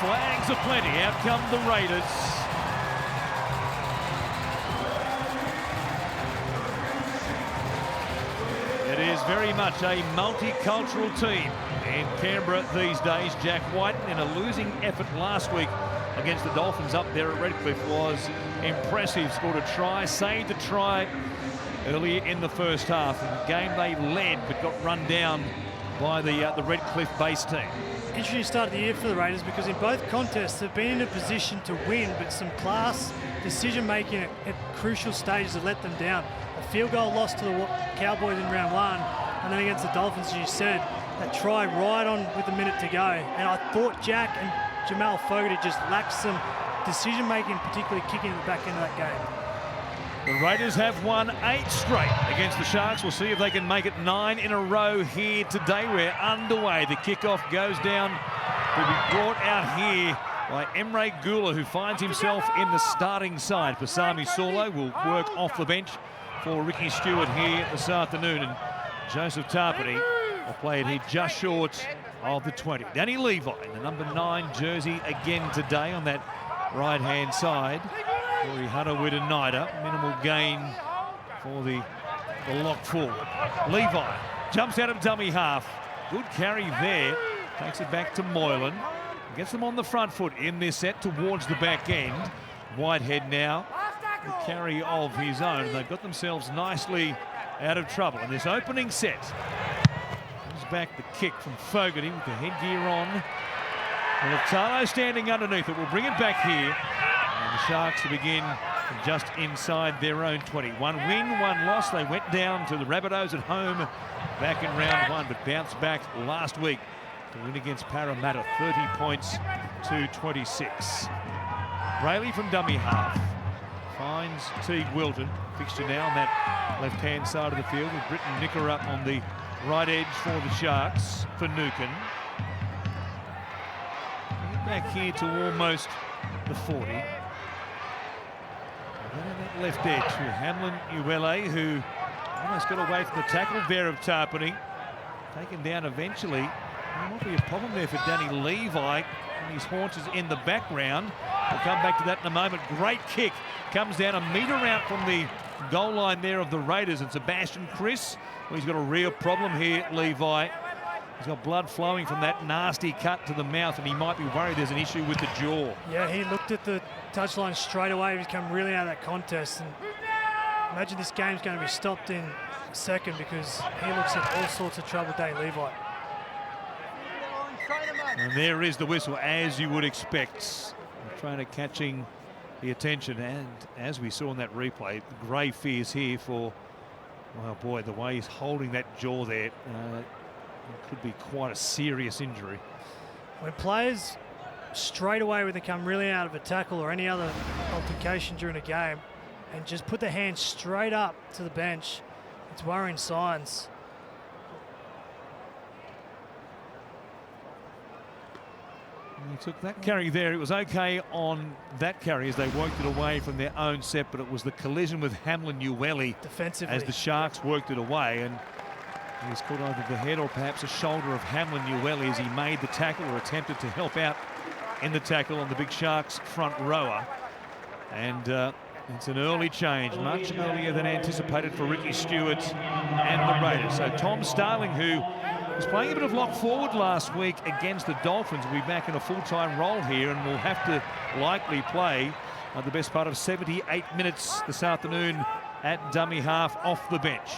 Flags aplenty. Out come the Raiders. It is very much a multicultural team in Canberra these days. Jack Whiten, in a losing effort last week against the Dolphins up there at Redcliffe, was impressive. Scored a try, saved a try earlier in the first half. In the game they led but got run down by the Redcliffe base team. Interesting start of the year for the Raiders, because in both contests they've been in a position to win, but some class decision-making at crucial stages have let them down. A field goal loss to the Cowboys in round one, and then against the Dolphins, as you said, that try right on with a minute to go. And I thought Jack and Jamal Fogarty just lacked some decision-making, particularly kicking at the back end of that game. The Raiders have won 8 straight against the Sharks. We'll see if they can make it 9 in a row here today. We're underway. The kickoff goes down. Will be brought out here by Emre Gula, who finds himself in the starting side. Pasami Saulo will work off the bench for Ricky Stewart here this afternoon. And Joseph Tarpany will play it here just short of the 20. Danny Levi in the number 9 jersey again today on that right-hand side. Corey Hunter-Witt and Nida. Minimal gain for the lock forward. Levi jumps out of dummy half. Good carry there. Takes it back to Moylan. Gets them on the front foot in this set towards the back end. Whitehead now, a carry of his own. They've got themselves nicely out of trouble in this opening set. Comes back the kick from Fogarty with the headgear on. Mulitalo standing underneath it. We'll bring it back here. And the Sharks to begin just inside their own 20. 1 win, 1 loss. They went down to the Rabbitohs at home back in round 1, but bounced back last week to win against Parramatta, 30 points to 26. Brayley from dummy half finds Teague Wilton. Fixture now on that left-hand side of the field with Britton Nicker up on the right edge for the Sharks for Nukin. Back here to almost the 40. And then that left edge with Hamlin Uele, who almost got away from the tackle there of Tarpany. Taken down eventually. There might be a problem there for Danny Levi, and his haunches in the background. We'll come back to that in a moment. Great kick. Comes down a metre out from the goal line there of the Raiders. And Sebastian Chris, well, he's got a real problem here, Levi. He's got blood flowing from that nasty cut to the mouth, and he might be worried there's an issue with the jaw. Yeah, he looked at the touchline straight away. He's come really out of that contest. And imagine this game's going to be stopped in a second, because he looks at all sorts of trouble, Danny Levi. And there is the whistle, as you would expect. The trainer catching the attention, and as we saw in that replay, the grave fears here for, well, boy, the way he's holding that jaw there. It could be quite a serious injury. When players straight away, when they come really out of a tackle or any other altercation during a game, and just put their hands straight up to the bench, it's worrying signs. He took that carry there. It was okay on that carry as they worked it away from their own set, but it was the collision with Hamlin Uele defensively as the Sharks worked it away, and he's caught either the head or perhaps a shoulder of Hamlin Uele as he made the tackle or attempted to help out in the tackle on the big Sharks front rower. And it's an early change, much earlier than anticipated for Ricky Stewart and the Raiders. So Tom Starling, who was playing a bit of lock forward last week against the Dolphins, will be back in a full-time role here and will have to likely play the best part of 78 minutes this afternoon at dummy half off the bench.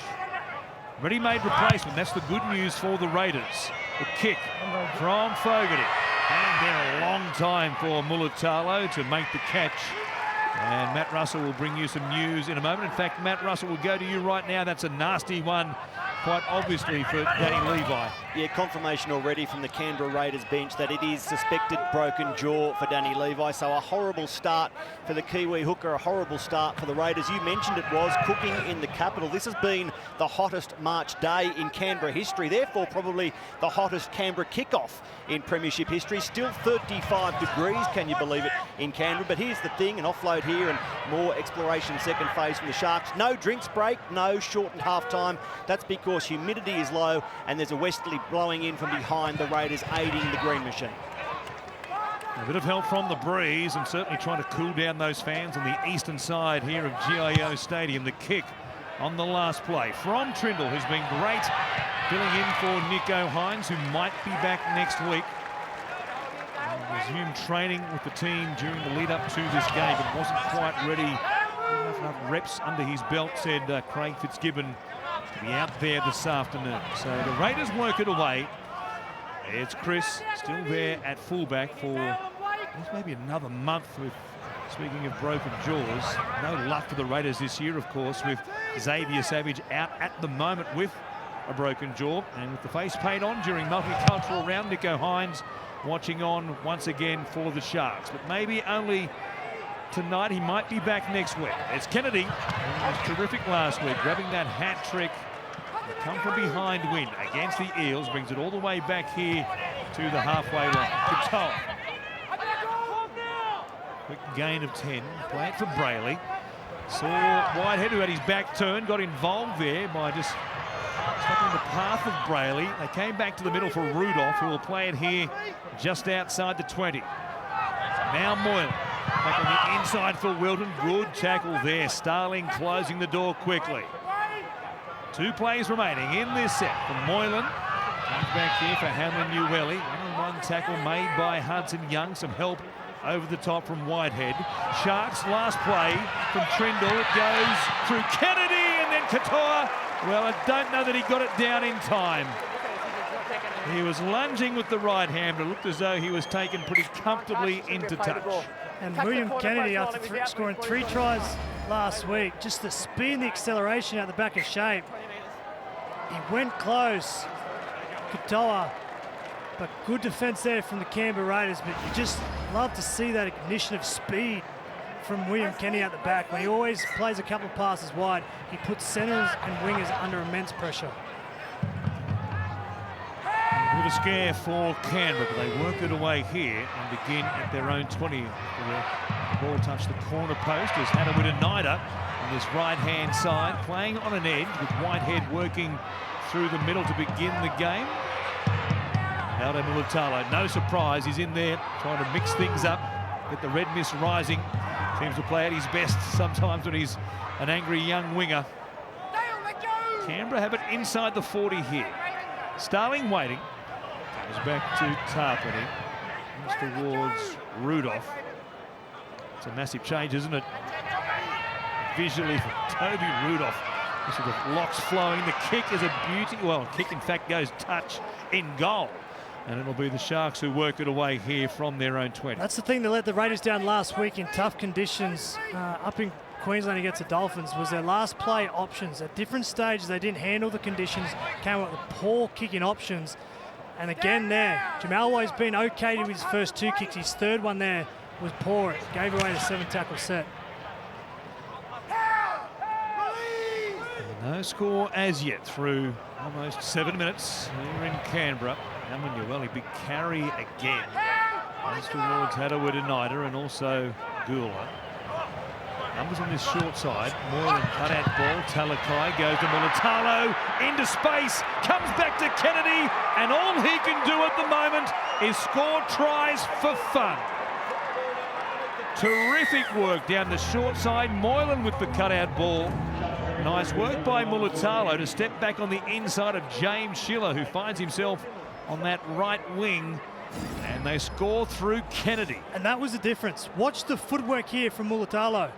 Ready-made replacement. That's the good news for the Raiders. The kick from Fogarty. And then a long time for Mulitalo to make the catch. And Matt Russell will bring you some news in a moment. In fact, Matt Russell will go to you right now. That's a nasty one, quite obviously, for Danny Levi. Yeah, confirmation already from the Canberra Raiders bench that it is suspected broken jaw for Danny Levi. So a horrible start for the Kiwi hooker, a horrible start for the Raiders. You mentioned it was cooking in the capital. This has been the hottest March day in Canberra history, therefore probably the hottest Canberra kickoff in Premiership history. Still 35 degrees, can you believe it, in Canberra. But here's the thing, an offload here and more exploration second phase from the Sharks. No drinks break, no shortened half time. That's because humidity is low and there's a westerly blowing in from behind the Raiders, aiding the green machine. A bit of help from the breeze and certainly trying to cool down those fans on the eastern side here of GIO Stadium. The kick on the last play from Trindle, who's been great filling in for Nico Hines, who might be back next week. Resumed training with the team during the lead up to this game, but wasn't quite ready. Enough reps under his belt, said Craig Fitzgibbon, to be out there this afternoon. So the Raiders work it away. It's Chris still there at fullback for maybe another month with, speaking of broken jaws, no luck for the Raiders this year, of course, with Xavier Savage out at the moment with a broken jaw. And with the face paint on during multicultural round, Nico Hines watching on once again for the Sharks. But maybe only tonight. He might be back next week. It's Kennedy, who was terrific last week, grabbing that hat trick. The come from behind win against the Eels brings it all the way back here to the halfway line. Katoa. Quick gain of 10. Play it for Brayley. Saw Whitehead, who had his back turned, got involved there by just stopping the path of Brayley. They came back to the middle for Rudolph, who will play it here just outside the 20. Now Moylan. Back on the inside for Wilton. Good tackle there. Starling closing the door quickly. 2 plays remaining in this set from Moylan. Comes back here for Hamlin Newelly. One tackle made by Hudson Young. Some help over the top from Whitehead. Sharks last play from Trindle. It goes through Kennedy and then Katoa. Well, I don't know that he got it down in time. He was lunging with the right hand, but it looked as though he was taken pretty comfortably into touch. And William Kennedy, after scoring 3 tries last week, just the speed and the acceleration out the back of shape. He went close. Katoa, but good defence there from the Canberra Raiders, but you just love to see that ignition of speed from William Kennedy out the back. When he always plays a couple of passes wide, he puts centres and wingers under immense pressure. A bit of a scare for Canberra, but they work it away here and begin at their own 20. The ball touched the corner post as Hadawida-Nida on this right-hand side, playing on an edge with Whitehead working through the middle to begin the game. Aldo Mulitalo, no surprise, he's in there trying to mix things up, get the red mist rising. Seems to play at his best sometimes when he's an angry young winger. Canberra have it inside the 40 here. Starling waiting. Goes back to Tarpany. Comes towards Rudolph. It's a massive change, isn't it? Visually for Toby Rudolph. This sort of locks flowing. The kick is a beauty. Well, kick in fact goes touch in goal. And it'll be the Sharks who work it away here from their own 20. That's the thing that let the Raiders down last week in tough conditions up in Queensland against the Dolphins, was their last play options. At different stages, they didn't handle the conditions, came up with poor kicking options. And again there, Jamalway's been okay with his first 2 kicks. His third one there was poor. It gave away the 7-tackle set. No score as yet through almost 7 minutes here in Canberra. Newelly, big carry again. Goes towards Hadawida-Nida and also Gula. Numbers on this short side. Moylan cut out ball. Talakai goes to Mulitalo into space. Comes back to Kennedy, and all he can do at the moment is score tries for fun. Terrific work down the short side. Moylan with the cutout ball. Nice work by Mulitalo to step back on the inside of James Schiller, who finds himself on that right wing, and they score through Kennedy. And that was the difference. Watch the footwork here from Mulitalo.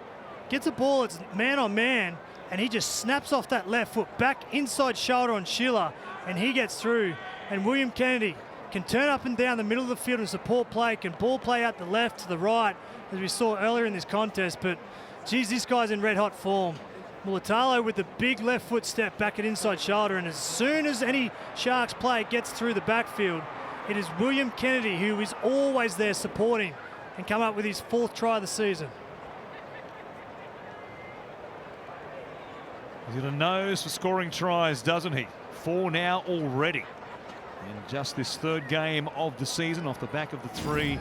Gets a ball, it's man on man, and he just snaps off that left foot, back inside shoulder on Schiller, and he gets through. And William Kennedy can turn up and down the middle of the field and support play, can ball play out the left to the right, as we saw earlier in this contest, but geez, this guy's in red hot form. Mulitalo with the big left foot step back at inside shoulder, and as soon as any Sharks player gets through the backfield, it is William Kennedy who is always there supporting and come up with his 4th try of the season. He's got a nose for scoring tries, doesn't he? 4 now already. In just this 3rd game of the season, off the back of the 3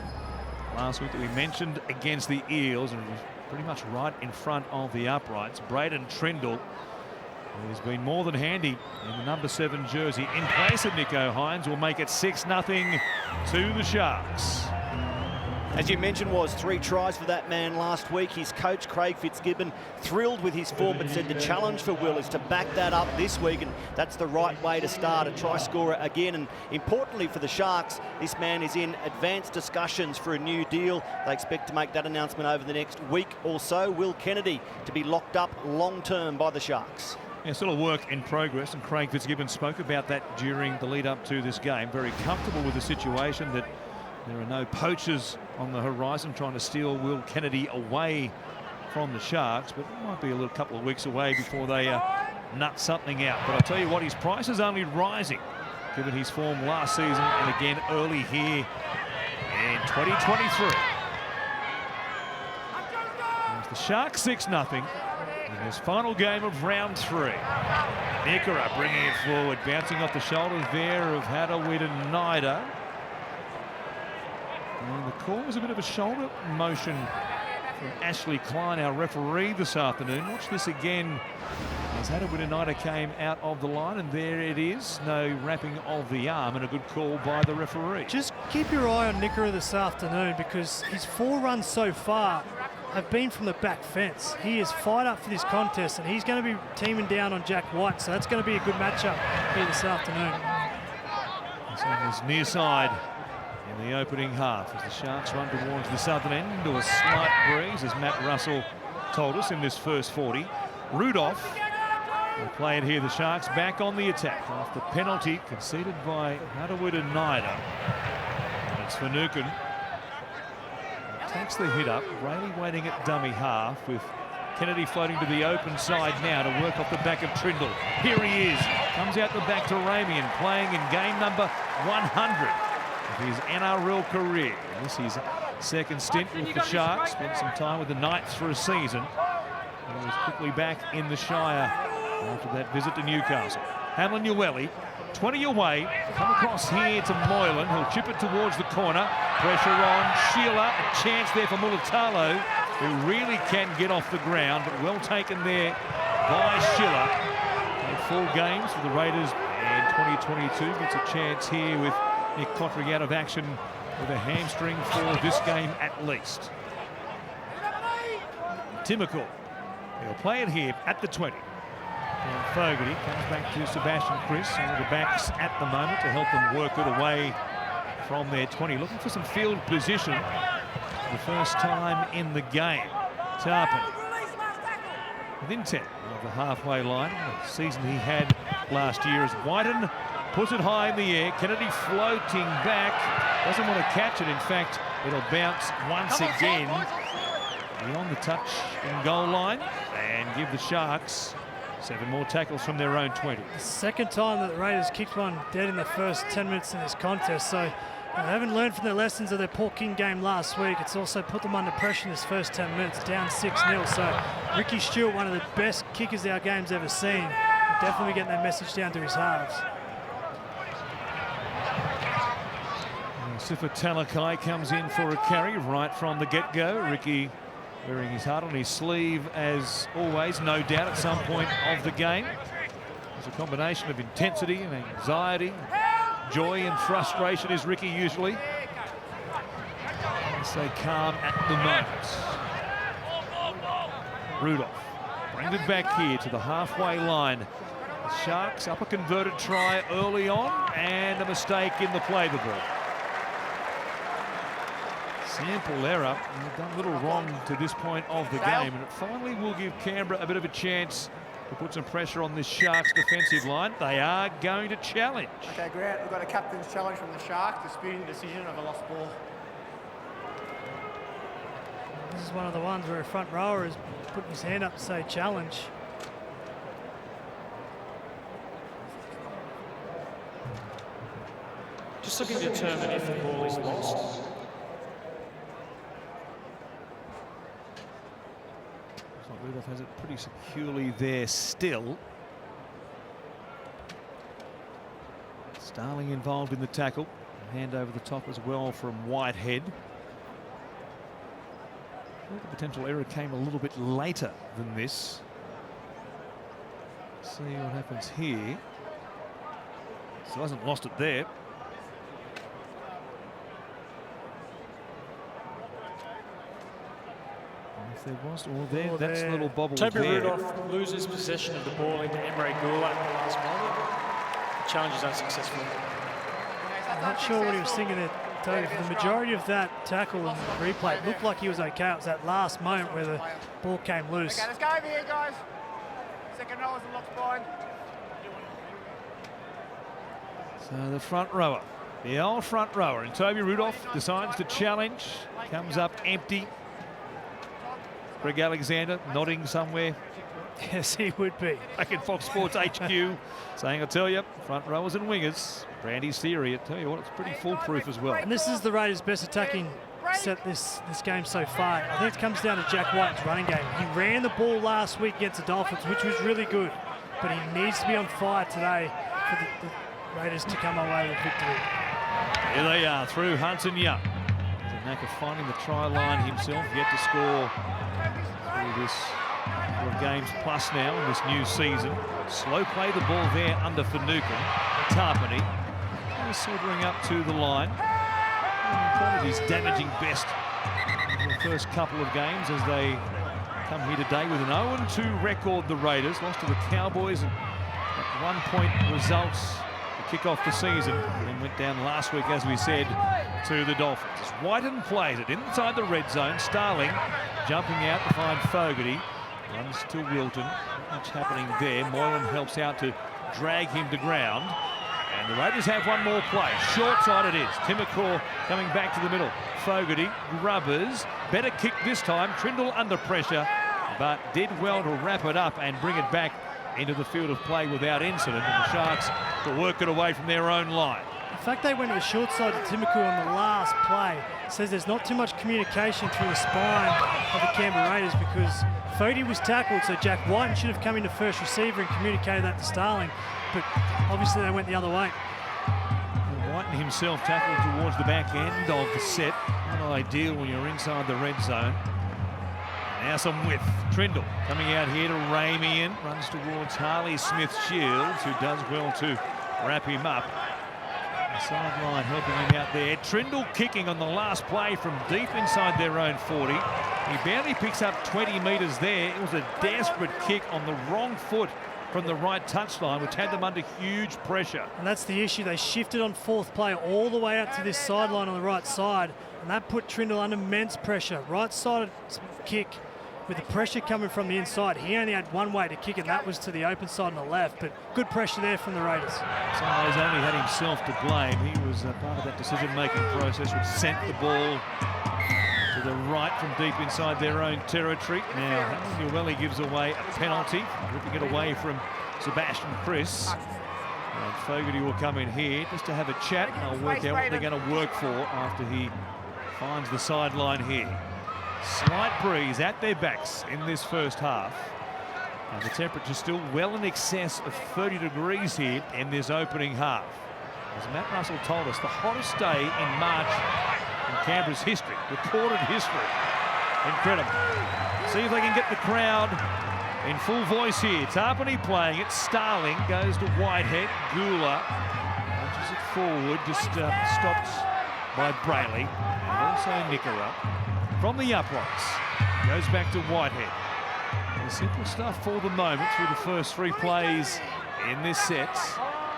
last week that we mentioned against the Eels, and pretty much right in front of the uprights. Braden Trindle, who's been more than handy in the number 7 jersey, in place of Nico Hines, will make it 6-0 to the Sharks. As you mentioned, was 3 tries for that man last week. His coach, Craig Fitzgibbon, thrilled with his form, but said the challenge for Will is to back that up this week, and that's the right way to start, a try scorer again. And importantly for the Sharks, this man is in advanced discussions for a new deal. They expect to make that announcement over the next week or so. Will Kennedy to be locked up long-term by the Sharks. Yeah, still a work in progress, and Craig Fitzgibbon spoke about that during the lead up to this game. Very comfortable with the situation that there are no poachers on the horizon trying to steal Will Kennedy away from the Sharks, but it might be a little couple of weeks away before they nut something out. But I'll tell you what, his price is only rising given his form last season and again early here in 2023. There's the Sharks 6-0 in this final game of round 3. Nikora bringing it forward, bouncing off the shoulders there of Hadawida. And the call was a bit of a shoulder motion from Ashley Klein, our referee this afternoon. Watch this again as Hadawida came out of the line, and there it is. No wrapping of the arm, and a good call by the referee. Just keep your eye on Nikora this afternoon, because his 4 runs so far have been from the back fence. He is fired up for this contest, and he's going to be teaming down on Jack White, so that's going to be a good matchup here this afternoon. He's on his near side in the opening half as the Sharks run towards the southern end to a slight breeze, as Matt Russell told us in this first 40. Rudolph will play it here. The Sharks back on the attack after penalty conceded by Hadawida. And it's Finucane. Takes the hit up. Rayleigh waiting at dummy half with Kennedy floating to the open side now to work off the back of Trindle. Here he is. Comes out the back to Ramian, playing in game number 100 of his NRL career. And this is his second stint with the Sharks. Spent some time with the Knights for a season. He was quickly back in the Shire after that visit to Newcastle. Hamlin Ueli, 20 away, come across here to Moylan. He'll chip it towards the corner. Pressure on Sheila. A chance there for Mulatalo, who really can get off the ground, but well taken there by Sheila. Played 4 games for the Raiders in 2022. Gets a chance here with Nick Cottry out of action with a hamstring for this game at least. Timokul, he'll play it here at the 20. And Fogarty comes back to Sebastian Chris, one of the backs at the moment, to help them work it away from their 20. Looking for some field position for the first time in the game. Tarpon within 10 of the halfway line. The season he had last year as Whiten puts it high in the air. Kennedy floating back. Doesn't want to catch it. In fact, it'll bounce once again beyond the touch and goal line and give the Sharks 7 more tackles from their own 20. The second time that the Raiders kicked one dead in the first 10 minutes in this contest, so they haven't learned from their lessons of their Port King game last week. It's also put them under pressure in this first 10 minutes, down 6-0. So Ricky Stewart, one of the best kickers our game's ever seen, definitely getting that message down to his halves. Sifa Talakai comes in for a carry right from the get-go. Ricky wearing his heart on his sleeve as always, no doubt at some point of the game. It's a combination of intensity and anxiety, joy and frustration is Ricky usually. Stay calm at the moment. Rudolph brings it back here to the halfway line. The Sharks up a converted try early on and a mistake in the play the ball. Simple error. They've done a little wrong to this point of the game, and it finally will give Canberra a bit of a chance to put some pressure on this Sharks defensive line. They are going to challenge. Okay, Grant, we've got a captain's challenge from the Sharks, disputing decision of a lost ball. This is one of the ones where a front rower is putting his hand up to say challenge. Just looking to determine if the ball is lost. Rudolph has it pretty securely there still. Starling involved in the tackle. Hand over the top as well from Whitehead. I think the potential error came a little bit later than this. See what happens here. So hasn't lost it there. there was, or there, that's the little bobble Toby there. Rudolph loses possession of the ball into Emre Gula at the last moment. The challenge is unsuccessful. I'm not sure what he was thinking there, Toby. For the majority of that tackle and replay, it looked like he was okay. It was that last moment where the ball came loose. Okay, let's go over here, guys. Second row is the lock spine. So the front rower, the old front rower, and Toby Rudolph decides to challenge, comes up empty. Greg Alexander nodding somewhere Yes, he would be. back in Fox Sports HQ, saying, I tell you, front rowers and wingers, Brandy's theory, I tell you what, it's pretty foolproof as well. And this is the Raiders' best attacking set this game so far. I think it comes down to Jack White's running game. He ran the ball last week against the Dolphins, which was really good, but he needs to be on fire today for the Raiders to come away with victory. Here they are through Hudson Young. There's a knack of finding the try line himself, yet to score through this couple of games plus now in this new season. Slow play the ball there under Finucane. Tarpany sauntering up to the line. Probably his damaging best in the first couple of games as they come here today with an 0-2 record, the Raiders. Lost to the Cowboys and at 1 point results to kick off the season, and then went down last week, as we said, to the Dolphins. Whiten plays it inside the red zone. Starling jumping out to find Fogarty. Runs to Wilton. Not much happening there. Moylan helps out to drag him to ground. And the Raiders have one more play. Short side it is. Timmacore coming back to the middle. Fogarty, Grubbers. Better kick this time. Trindle under pressure, but did well to wrap it up and bring it back into the field of play without incident. And the Sharks to work it away from their own line. The fact they went to the short side to Timmacore on the last play says there's not too much communication through the spine of the Canberra Raiders, because Fogarty was tackled, so Jack Whiten should have come into first receiver and communicated that to Starling, but obviously they went the other way. Whiten himself tackled towards the back end of the set. Not ideal when you're inside the red zone. Now some width. Trindle coming out here to Ramian. Runs towards Harley Smith-Shields, who does well to wrap him up. The sideline helping him out there. Trindle kicking on the last play from deep inside their own 40. He barely picks up 20 metres there. It was a desperate kick on the wrong foot from the right touchline, which had them under huge pressure. And that's the issue. They shifted on fourth play all the way out to this sideline on the right side, and that put Trindle under immense pressure. Right-sided kick with the pressure coming from the inside. He only had one way to kick, and that was to the open side on the left, but good pressure there from the Raiders. So he's only had himself to blame. He was part of that decision-making process, which sent the ball to the right from deep inside their own territory. Now, Newelly gives away a penalty, ripping it away from Sebastian Chris. And Fogarty will come in here just to have a chat, and they'll work out what they're going to work for after he finds the sideline here. Slight breeze at their backs in this first half. And the temperature still well in excess of 30 degrees here in this opening half. As Matt Russell told us, the hottest day in March in Canberra's history, recorded history. Incredible. See if they can get the crowd in full voice here. Tarpany playing it. Starling goes to Whitehead. Gula punches it forward, just stopped by Brayley. And also Nickera. From the uprights, goes back to Whitehead. And simple stuff for the moment through the first three plays in this set.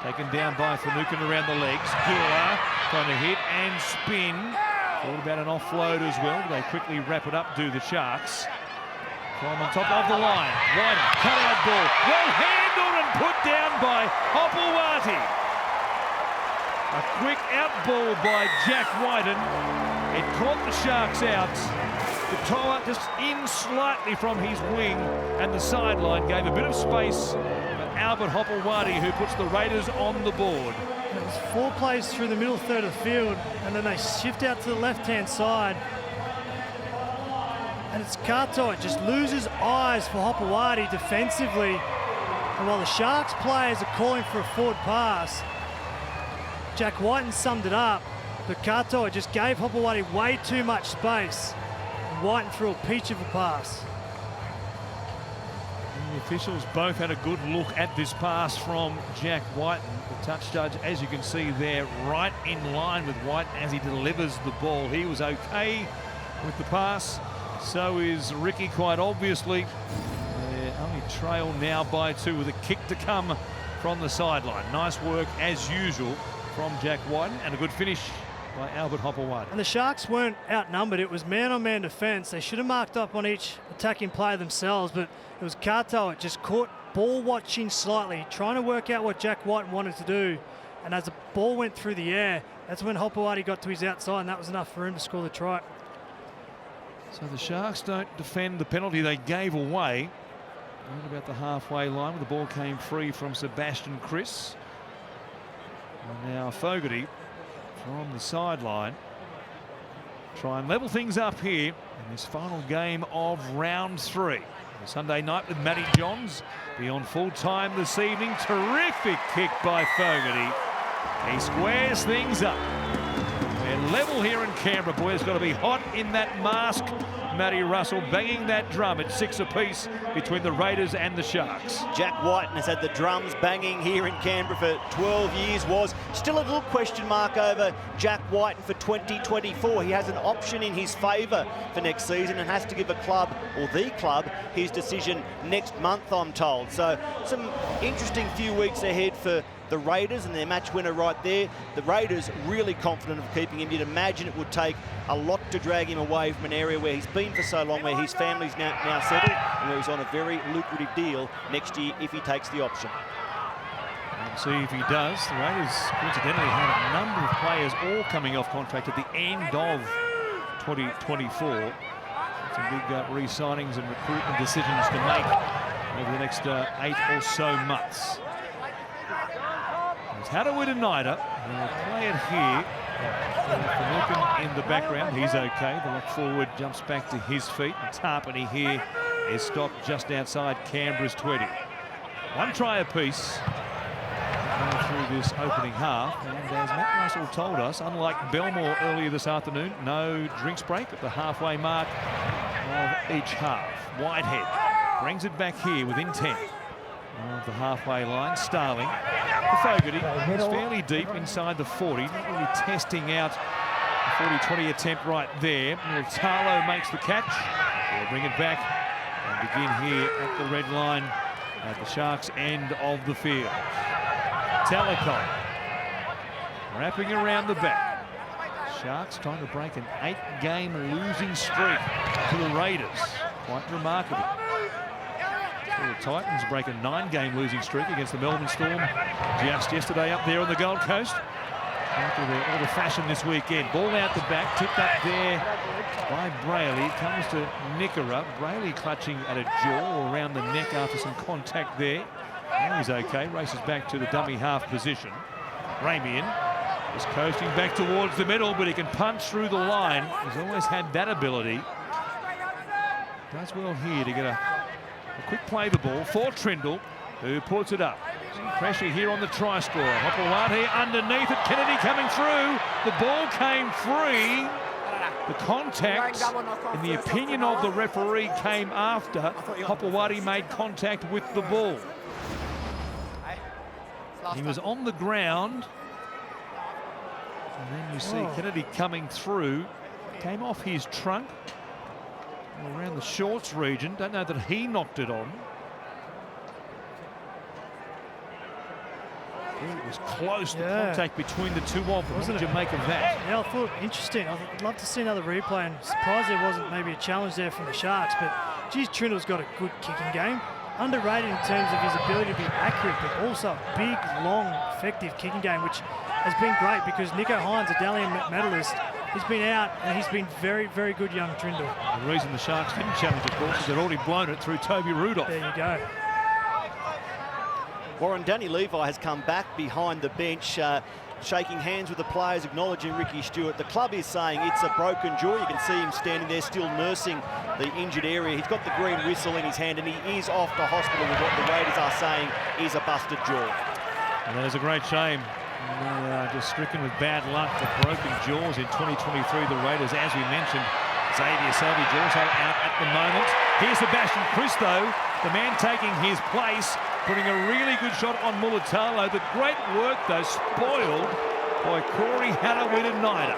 Taken down by Finucane around the legs. Gula trying to hit and spin. Thought about an offload as well. They quickly wrap it up, do the Sharks. From on top of the line. White cut out ball. Well handled and put down by Hopewati. A quick out ball by Jack Whiten. It caught the Sharks out. The Toa just in slightly from his wing, and the sideline gave a bit of space for Albert Hopewati, who puts the Raiders on the board. It was 4 plays through the middle third of the field, and then they shift out to the left-hand side. And it's Kartai just loses eyes for Hopewati defensively. And while the Sharks players are calling for a forward pass, Jack Whiten summed it up, but Kartai just gave Hopewati way too much space. And Whiten threw a peach of a pass. And the officials both had a good look at this pass from Jack Whiten. The touch judge, as you can see there, right in line with Whiten as he delivers the ball. He was okay with the pass. So is Ricky, quite obviously. They only trail now by 2 with a kick to come from the sideline. Nice work, as usual, from Jack White, and a good finish by Albert Hopewadi. And the Sharks weren't outnumbered. It was man-on-man defence. They should have marked up on each attacking player themselves, but it was Kato. It just caught ball watching slightly, trying to work out what Jack White wanted to do. And as the ball went through the air, that's when Hopewadi got to his outside, and that was enough for him to score the try. So the Sharks don't defend the penalty they gave away. Right about the halfway line, where the ball came free from Sebastian Chris. And now Fogarty from the sideline. Try and level things up here in this final game of round 3. Sunday night with Matty Johns. Be on full time this evening. Terrific kick by Fogarty. He squares things up. They're level here in Canberra. Boy, it's got to be hot in that mask. Matty Russell banging that drum at 6 apiece between the Raiders and the Sharks. Jack White has had the drums banging here in Canberra for 12 years. Was still a little question mark over Jack White for 2024. He has an option in his favour for next season and has to give a club, or the club, his decision next month, I'm told. So some interesting few weeks ahead for the Raiders and their match winner right there. The Raiders really confident of keeping him. You'd imagine it would take a lot to drag him away from an area where he's been for so long, where his family's now settled, and where he's on a very lucrative deal next year if he takes the option. We'll see if he does. The Raiders coincidentally had a number of players all coming off contract at the end of 2024. Some big re-signings and recruitment decisions to make over the next 8 or so months. It's Hadawid and Nida. They'll play it here. Finucane in the background. He's okay. The lock forward jumps back to his feet. And Tarpany here is stopped just outside Canberra's 20. 1 try apiece through this opening half. And as Matt Russell told us, unlike Belmore earlier this afternoon, no drinks break at the halfway mark of each half. Whitehead brings it back here within 10 of the halfway line. Starling for Fogarty. He's fairly deep inside the 40. Not really testing out the 40-20 attempt right there. Tarlo makes the catch. They'll bring it back and begin here at the red line at the Sharks' end of the field. Telecom wrapping around the back. Sharks trying to break an 8-game losing streak to the Raiders. Quite remarkable. The Titans break a 9-game losing streak against the Melbourne Storm just yesterday up there on the Gold Coast. After all the fashion this weekend. Ball out the back, tipped up there by Brayley. Comes to Nickera. Brayley clutching at a jaw or around the neck after some contact there. Now he's okay. Races back to the dummy half position. Ramian is coasting back towards the middle, but he can punch through the line. He's always had that ability. Does well here to get a quick play the ball for Trindle, who puts it up. Some pressure here on the try scorer. Hopewadi underneath it. Kennedy coming through. The ball came free. The contact, in the opinion of the referee, came after Hopewadi made contact with the ball. He was on the ground. And then you see Kennedy coming through. Came off his trunk. Around the shorts region. Don't know that he knocked it on. It was close, the contact between the two of them. What did you make of that? Yeah, I thought interesting. I'd love to see another replay, and surprised there wasn't maybe a challenge there from the Sharks, but geez, Trindle's got a good kicking game. Underrated in terms of his ability to be accurate, but also a big, long, effective kicking game, which has been great because Nico Hines, a Dalian medalist, he's been out and he's been very, very good, young Trindle. The reason the Sharks didn't challenge, of course, is they'd already blown it through Toby Rudolph. There you go. Warren, Danny Levi has come back behind the bench, shaking hands with the players, acknowledging Ricky Stewart. The club is saying it's a broken jaw. You can see him standing there still nursing the injured area. He's got the green whistle in his hand and he is off to hospital with what the Raiders are saying is a busted jaw. And that is a great shame. Just stricken with bad luck for broken jaws in 2023. The Raiders, as we mentioned, Xavier Savage also out at the moment. Here's Sebastian Chris, though, the man taking his place, putting a really good shot on Mulatalo. The great work, though, spoiled by Corey Hadawid and Nida.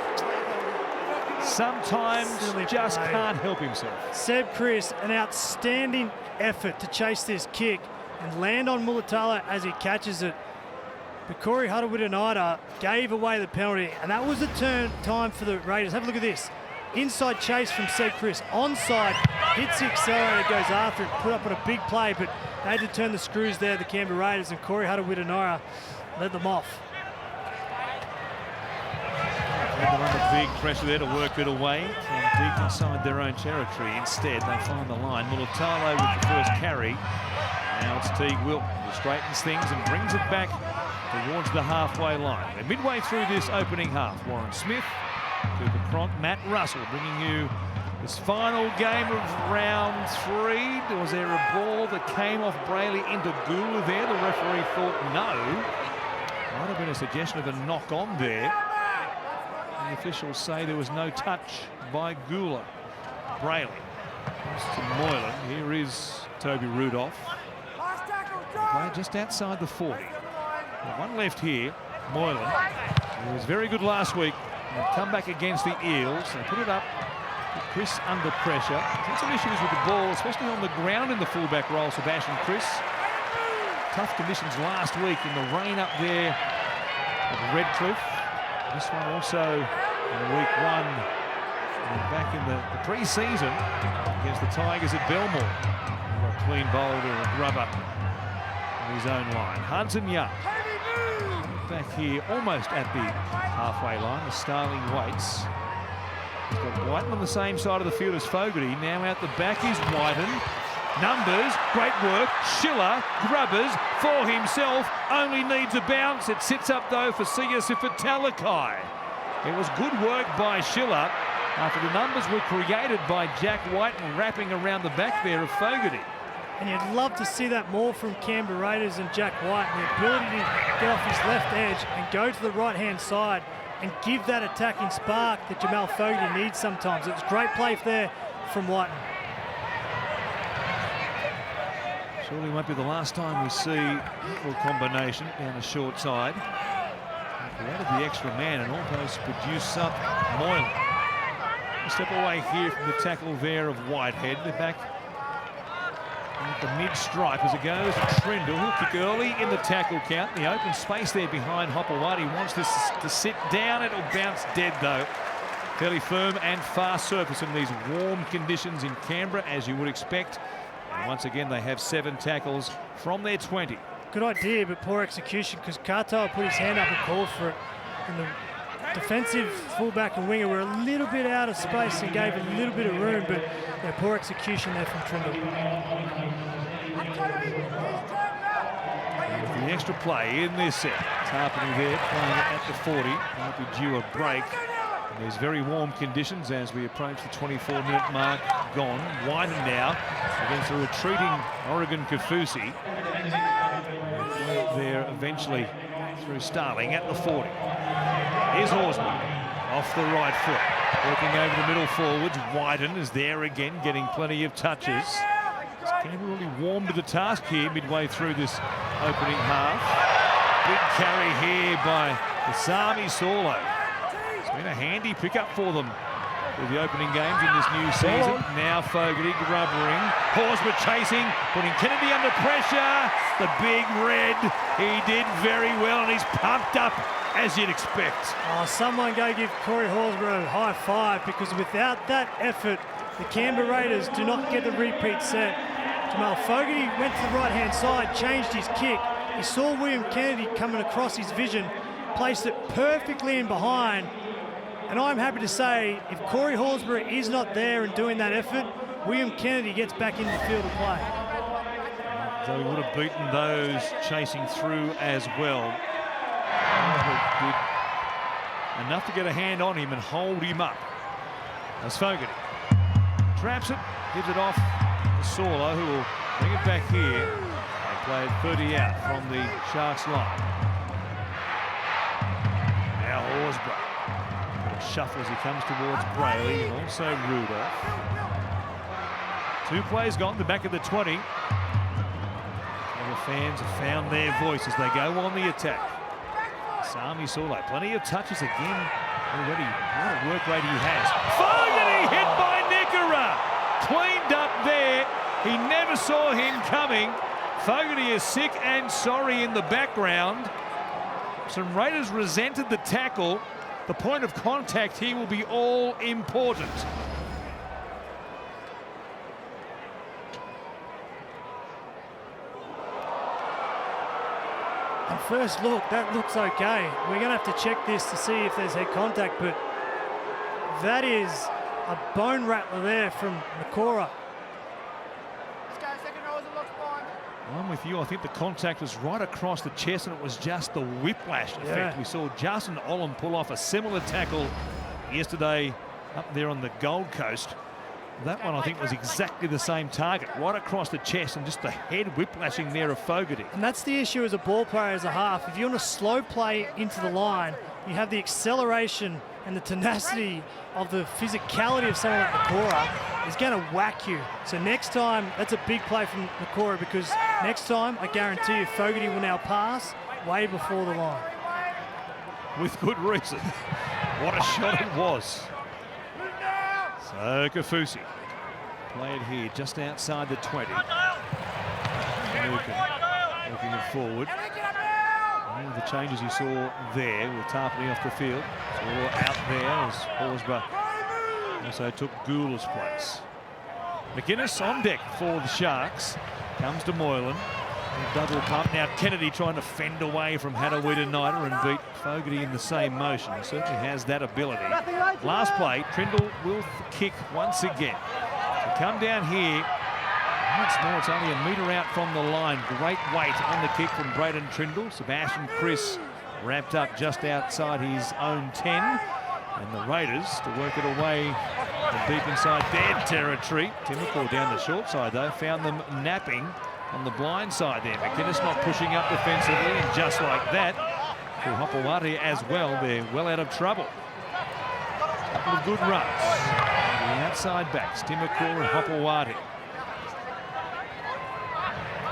sometimes Silly just play. can't help himself. Seb Chris, an outstanding effort to chase this kick and land on Mulatalo as he catches it. But Corey Huddle-Widenida gave away the penalty, and that was the time for the Raiders. Have a look at this. Inside chase from Seb Chris. Onside, hits the accelerator, goes after it, put up on a big play, but they had to turn the screws there, the Canberra Raiders, and Corey Huddle-Widenida led them off. They're under big pressure there to work it away from deep inside their own territory. Instead, they find the line. Mulatalo with the first carry. Now it's Teague Wilt who straightens things and brings it back towards the halfway line. They're midway through this opening half. Warren Smith to the front. Matt Russell bringing you this final game of round 3. Was there a ball that came off Brayley into Gula there? The referee thought no. Might have been a suggestion of a knock on there. The officials say there was no touch by Gula. Brayley comes to Moylan. Here is Toby Rudolph. Play just outside the 40. One left here. Moylan, who was very good last week, and come back against the Eels. They put it up. Chris under pressure. Had some issues with the ball, especially on the ground in the fullback role, Sebastian Chris. Tough conditions last week in the rain up there at Redcliffe. This one also in week 1, back in the pre-season against the Tigers at Belmore. A clean boulder, a grubber on his own line. Hudson Young back here almost at the halfway line. The Starling waits. He's got Whiten on the same side of the field as Fogarty. Now out the back is Whiten. Numbers, great work. Schiller, grubbers for himself, only needs a bounce. It sits up though for Siasifitalakai. It was good work by Schiller after the numbers were created by Jack Whiten wrapping around the back there of Fogarty. And you'd love to see that more from Canberra Raiders and Jack Whiten, the ability to get off his left edge and go to the right-hand side and give that attacking spark that Jamal Fogarty needs sometimes. It was a great play there from Whiten. Surely won't be the last time we see equal combination down the short side. He added the extra man and almost produce up Moylan. A step away here from the tackle there of Whitehead. They're back at the mid-stripe as it goes to Trindle. He'll kick early in the tackle count. The open space there behind Hopewadi wants this to sit down. It'll bounce dead though. Fairly firm and fast surface in these warm conditions in Canberra, as you would expect. And once again, they have 7 tackles from their 20. Good idea, but poor execution, because Katoa put his hand up and called for it. And the defensive fullback and winger were a little bit out of space and gave a little bit of room, but poor execution there from Trindle. The extra play in this set. It's happening there, playing it at the 40. Might be due a break. And there's very warm conditions as we approach the 24-minute mark gone. Whiten now against a retreating Oregon Kaufusi. There eventually through Starling at the 40. Here's Horsburgh off the right foot. Working over the middle forwards. Whiten is there again, getting plenty of touches. Canberra really warmed to the task here midway through this opening half. Big carry here by Asami Solo. It's been a handy pickup for them with the opening games in this new season. Now Fogarty grubbering. Horsburgh chasing, putting Kennedy under pressure. The big red, he did very well and he's pumped up as you'd expect. Oh, someone go give Corey Horsburgh a high five, because without that effort, the Canberra Raiders do not get the repeat set. Jamal Fogarty went to the right-hand side, changed his kick. He saw William Kennedy coming across his vision, placed it perfectly in behind. And I'm happy to say, if Corey Horsburgh is not there and doing that effort, William Kennedy gets back into the field of play. So he would have beaten those chasing through as well. Did enough to get a hand on him and hold him up. As Fogarty traps it, gives it off to Solo, who will bring it back here and play it 30 out from the Sharks line. Now Horsburgh shuffle as he comes towards Brayley and also Rudolph. 2 plays gone, the back of the 20. And the fans have found their voice as they go on the attack. Sami Solo, plenty of touches again Already, what a work rate he has. Fogarty hit by Nickera. Cleaned up there. He never saw him coming. Fogarty is sick and sorry in the background. Some Raiders resented the tackle. The point of contact here will be all important. And first look, that looks okay. We're going to have to check this to see if there's head contact, but that is a bone rattler there from Nakora. I'm with you. I think the contact was right across the chest and it was just the whiplash effect. Yeah. We saw Justin Olam pull off a similar tackle yesterday up there on the Gold Coast. That one, I think, was exactly the same target, right across the chest, and just the head whiplashing there of Fogarty. And that's the issue as a ball player as a half. If you're on a slow play into the line, you have the acceleration and the tenacity of the physicality of someone like Nakora is going to whack you. So next time, that's a big play from Nakora, because next time, I guarantee you, Fogarty will now pass way before the line. With good reason. What a shot it was. So Kafusi played here just outside the 20. Looking it forward. All the changes you saw there with Tarpany off the field. So out there as Horsburgh also took Gould's place. McInnes on deck for the Sharks. Comes to Moylan. Double pump. Now Kennedy trying to fend away from Hadawita-Naida and beat Fogarty in the same motion. He certainly has that ability. Last play, Trindle will kick once again. To come down here, once more, it's only a metre out from the line. Great weight on the kick from Braden Trindle. Sebastian Chris wrapped up just outside his own 10. And the Raiders to work it away from deep inside their territory. Timoko down the short side, though, found them napping on the blind side there. McInnes not pushing up defensively, and just like that, for Hopewadi as well, they're well out of trouble. Couple of good runs. The outside backs, Timoko and Hopewadi.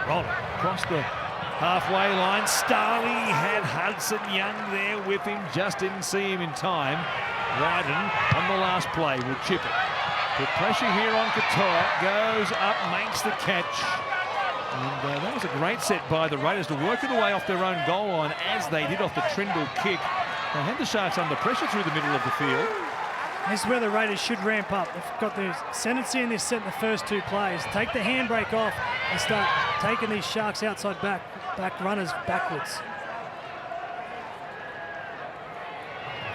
Rolling across the halfway line. Starley had Hudson Young there with him, just didn't see him in time. Ryden on the last play will chip it. Put pressure here on Katoa, goes up, makes the catch. And that was a great set by the Raiders to work it away off their own goal line, as they did off the Trindle kick. They had the Sharks under pressure through the middle of the field. This is where the Raiders should ramp up. They've got the ascendancy in this set in the first two plays. Take the handbrake off and start taking these Sharks outside back runners backwards.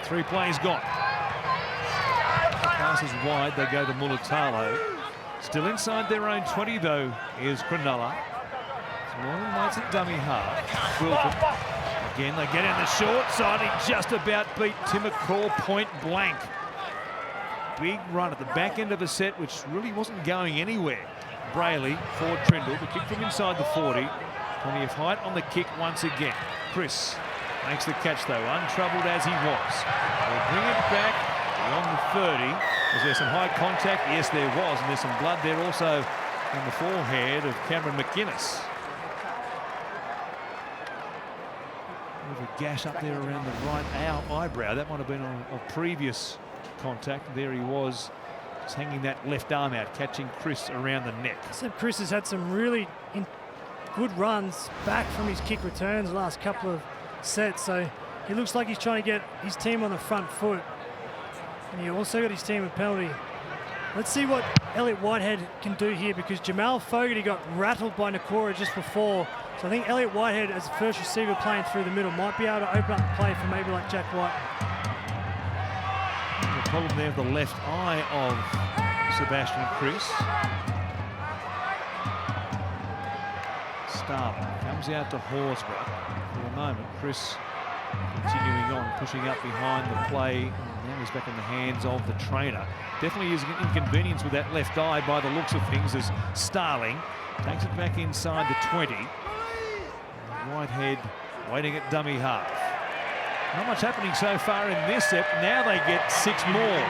3 plays gone. The pass is wide, they go to Mulatalo. Still inside their own 20 though is Cronulla. Moylan makes it dummy half. Wilton. Again, they get in the short side. He just about beat Timoko point blank. Big run at the back end of a set, which really wasn't going anywhere. Brayley for Trindle. The kick from inside the 40. Plenty of height on the kick once again. Chris makes the catch though, untroubled as he was. They'll bring it back beyond the 30. Was there some high contact? Yes, there was. And there's some blood there also in the forehead of Cameron McInnes. With a gash up there around the right eyebrow. That might have been a previous contact. There he was, just hanging that left arm out, catching Chris around the neck. So Chris has had some really good runs back from his kick returns the last couple of sets. So he looks like he's trying to get his team on the front foot. And he also got his team a penalty. Let's see what Elliot Whitehead can do here, because Jamal Fogarty got rattled by Nakora just before. So I think Elliot Whitehead, as the first receiver playing through the middle, might be able to open up the play for maybe like Jack White. The problem there of the left eye of Sebastian Chris. Starling comes out to Horsburgh. For the moment, Chris continuing on, pushing up behind the play. Now he's back in the hands of the trainer. Definitely is an inconvenience with that left eye by the looks of things, as Starling takes it back inside the 20. Whitehead waiting at dummy half. Not much happening so far in this set. Now they get 6 more.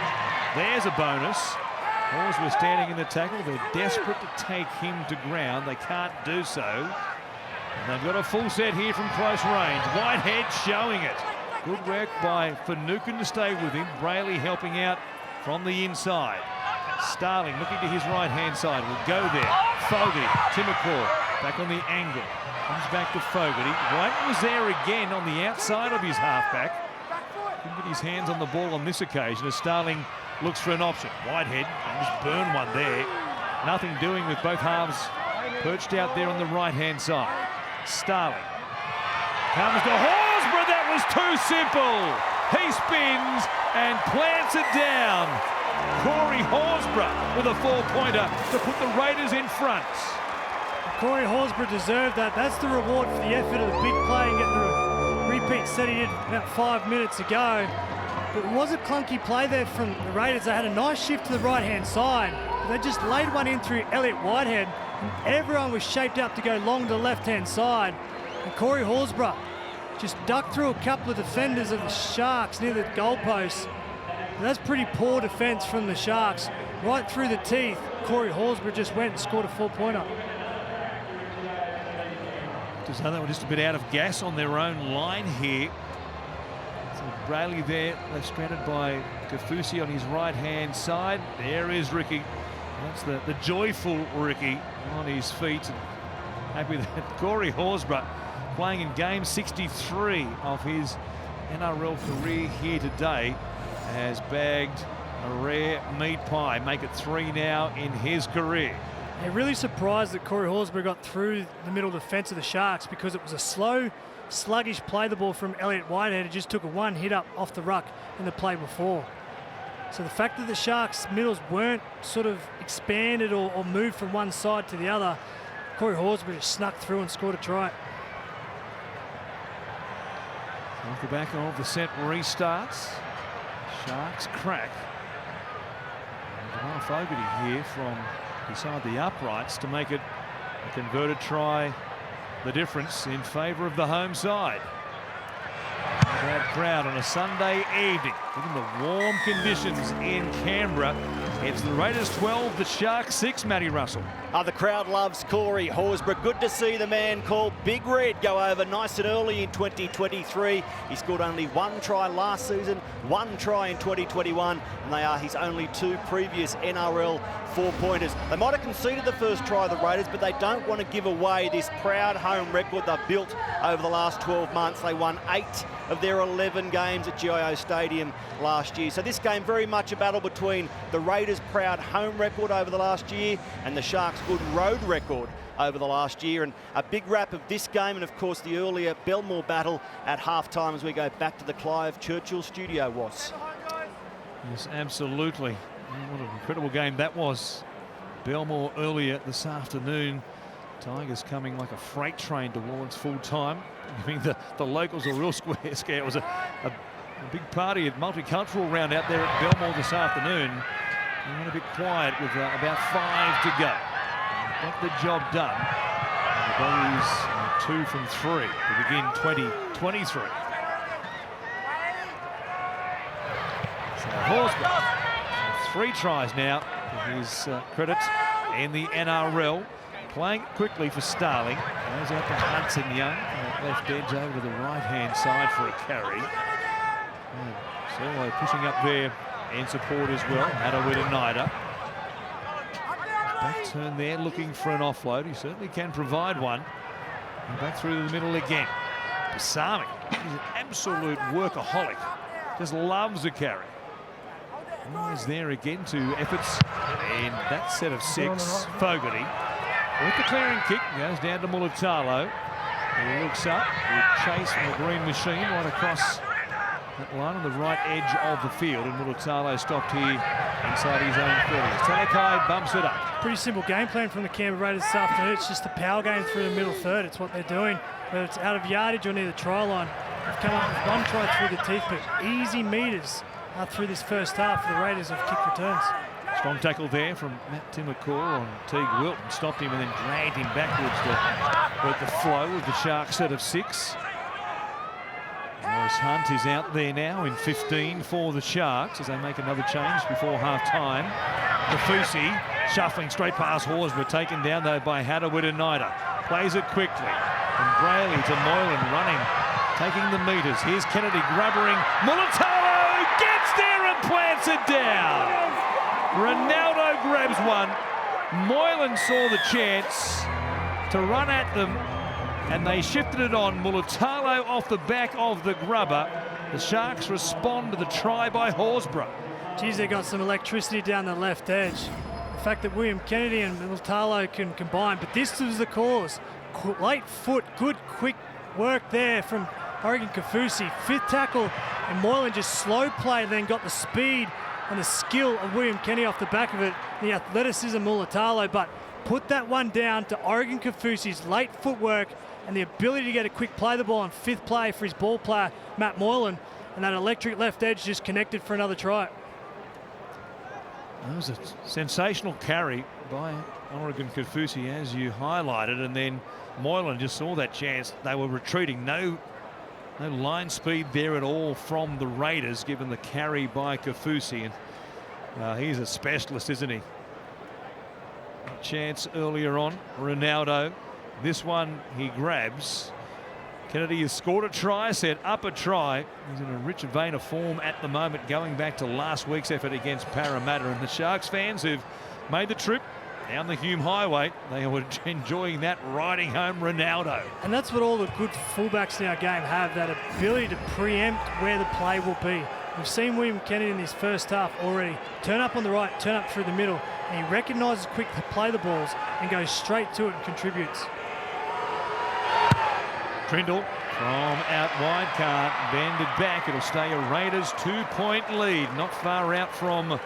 There's a bonus. Hawes were standing in the tackle. They're desperate to take him to ground. They can't do so. And they've got a full set here from close range. Whitehead showing it. Good work by Finucane to stay with him. Brayley helping out from the inside. Starling looking to his right-hand side. Will go there. Fogarty, Timmacore back on the angle. Comes back to Fogarty. White was there again on the outside of his halfback. Couldn't get his hands on the ball on this occasion as Starling looks for an option. Whitehead just burned one there. Nothing doing with both halves perched out there on the right-hand side. Starling comes to Horsburgh. That was too simple. He spins and plants it down. Corey Horsburgh with a 4-pointer to put the Raiders in front. Corey Horsburgh deserved that. That's the reward for the effort of the big play and get the repeat set he did about 5 minutes ago. But it was a clunky play there from the Raiders. They had a nice shift to the right-hand side. They just laid one in through Elliott Whitehead, and everyone was shaped up to go long to the left-hand side. And Corey Horsburgh just ducked through a couple of defenders of the Sharks near the goalpost. And that's pretty poor defence from the Sharks. Right through the teeth, Corey Horsburgh just went and scored a 4-pointer. They were just a bit out of gas on their own line here. So Brayley there, left stranded by Kafusi on his right-hand side. There is Ricky. That's the joyful Ricky on his feet. And happy that Corey Horsburgh, playing in game 63 of his NRL career here today, has bagged a rare meat pie. Make it 3 now in his career. They're really surprised that Corey Horsburgh got through the middle defence of the Sharks because it was a slow, sluggish play the ball from Elliott Whitehead. It just took a 1 hit up off the ruck in the play before. So the fact that the Sharks' middles weren't sort of expanded or moved from one side to the other, Corey Horsburgh just snuck through and scored a try. Off the back of the set restarts. Sharks crack. And Fogarty here from beside the uprights to make it a converted try, the difference in favour of the home side. A bad crowd on a Sunday evening, given the warm conditions in Canberra. It's the Raiders 12, the Sharks 6, Matty Russell. The crowd loves Corey Horsburgh. Good to see the man called Big Red go over nice and early in 2023. He scored only 1 try last season, 1 try in 2021, and they are his only 2 previous NRL 4-pointers. They might have conceded the first try of the Raiders, but they don't want to give away this proud home record they've built over the last 12 months. They won 8 of their 11 games at GIO Stadium last year. So this game very much a battle between the Raiders' proud home record over the last year and the Sharks' good road record over the last year. And a big wrap of this game and of course the earlier Belmore battle at halftime as we go back to the Clive Churchill studio was. Yes, absolutely. What an incredible game that was. Belmore earlier this afternoon. Tigers coming like a freight train towards full time. I mean, the locals are real square scare. It was a big party, a multicultural round out there at Belmore this afternoon. They went a bit quiet with about 5 to go. Got the job done. And the Doggies 2 from 3 to begin 2023. So Horsburgh, 3 tries now to his credit in the NRL. Playing it quickly for Starling. Goes out to Hudson Young. Left edge over to the right-hand side for a carry. Solo pushing up there in support as well. Adawita-Nida. Back turn there looking for an offload. He certainly can provide one. And back through the middle again. Pasami, he's an absolute workaholic. Just loves a carry. Always there again to efforts in that set of 6. Fogarty with the clearing kick goes down to Mulitalo. He looks up, chase from the green machine right across that line on the right edge of the field, and Mulitalo stopped here inside his own 30. Talakai bumps it up. Pretty simple game plan from the Canberra Raiders this afternoon. It's just a power game through the middle third. It's what they're doing, whether it's out of yardage or near the try line. They've come up with 1 try through the teeth, but easy meters through this first half for the Raiders of kick returns. Strong tackle there from Matt Timmacore on Teague Wilton. Stopped him and then dragged him backwards to work the flow of the Sharks set of 6. Morris Hunt is out there now in 15 for the Sharks as they make another change before half-time. Kafusi shuffling straight past Horsburgh, taken down though by Adawita-Nida. Plays it quickly. And Brayley to Moylan running taking the metres. Here's Kennedy grubbering. Mulatalo gets there and plants it down. Ronaldo grabs one. Moylan saw the chance to run at them, and they shifted it on. Mulatalo off the back of the grubber. The Sharks respond to the try by Horsburgh. Geez, they got some electricity down the left edge. The fact that William Kennedy and Mulatalo can combine, but this was the cause. Late foot, good quick work there from Oregon Kafusi. Fifth tackle, and Moylan just slow play, then got the speed and the skill of William Kennedy off the back of it, the athleticism Mulatalo, but put that one down to Oregon Kafusi's late footwork and the ability to get a quick play the ball on fifth play for his ball player, Matt Moylan, and that electric left edge just connected for another try. That was a sensational carry by Oregon Kafusi, as you highlighted, and then Moylan just saw that chance. They were retreating. No line speed there at all from the Raiders, given the carry by Kafusi. And he's a specialist, isn't he? A chance earlier on. Ronaldo. This one he grabs. Kennedy has scored a try, set up a try. He's in a rich vein of form at the moment, going back to last week's effort against Parramatta. And the Sharks fans who've made the trip down the Hume Highway, they were enjoying that, riding home Ronaldo. And that's what all the good fullbacks in our game have, that ability to preempt where the play will be. We've seen William Kennedy in his first half already turn up on the right, turn up through the middle, and he recognises quick to play the balls and goes straight to it and contributes. Trindle from out wide, can't bend it back. It'll stay a Raiders 2-point lead, not far out from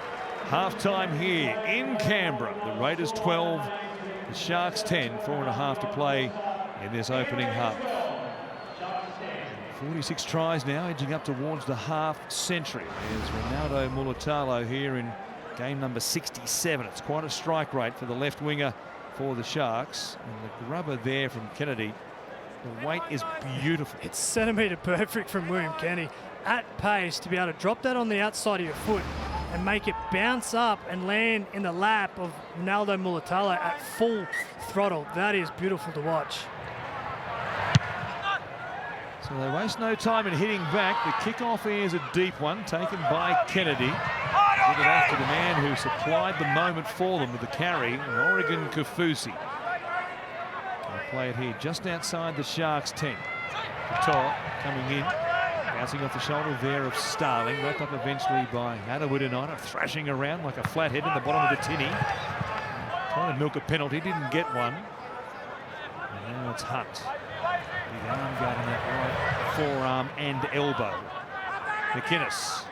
half-time here in Canberra. The Raiders 12, the Sharks 10, 4.5 to play in this opening half. 46 tries now, edging up towards the half-century. There's Ronaldo Mulatalo here in game number 67. It's quite a strike rate for the left winger for the Sharks. And the grubber there from Kennedy. The weight is beautiful. It's centimetre perfect from William Kennedy. At pace to be able to drop that on the outside of your foot and make it bounce up and land in the lap of Ronaldo Mulatalo at full throttle. That is beautiful to watch. So they waste no time in hitting back. The kickoff is a deep one, taken by Kennedy. Give it off to the man who supplied the moment for them with the carry, Oregon Kafusi. They'll play it here just outside the Sharks 10. Couture coming in, bouncing off the shoulder there of Starling, wrapped up eventually by Adewinanina, thrashing around like a flathead in the bottom of the tinny. Trying to milk a penalty, didn't get one. And now it's Hunt. Big arm guard on that right forearm and elbow. McInnes.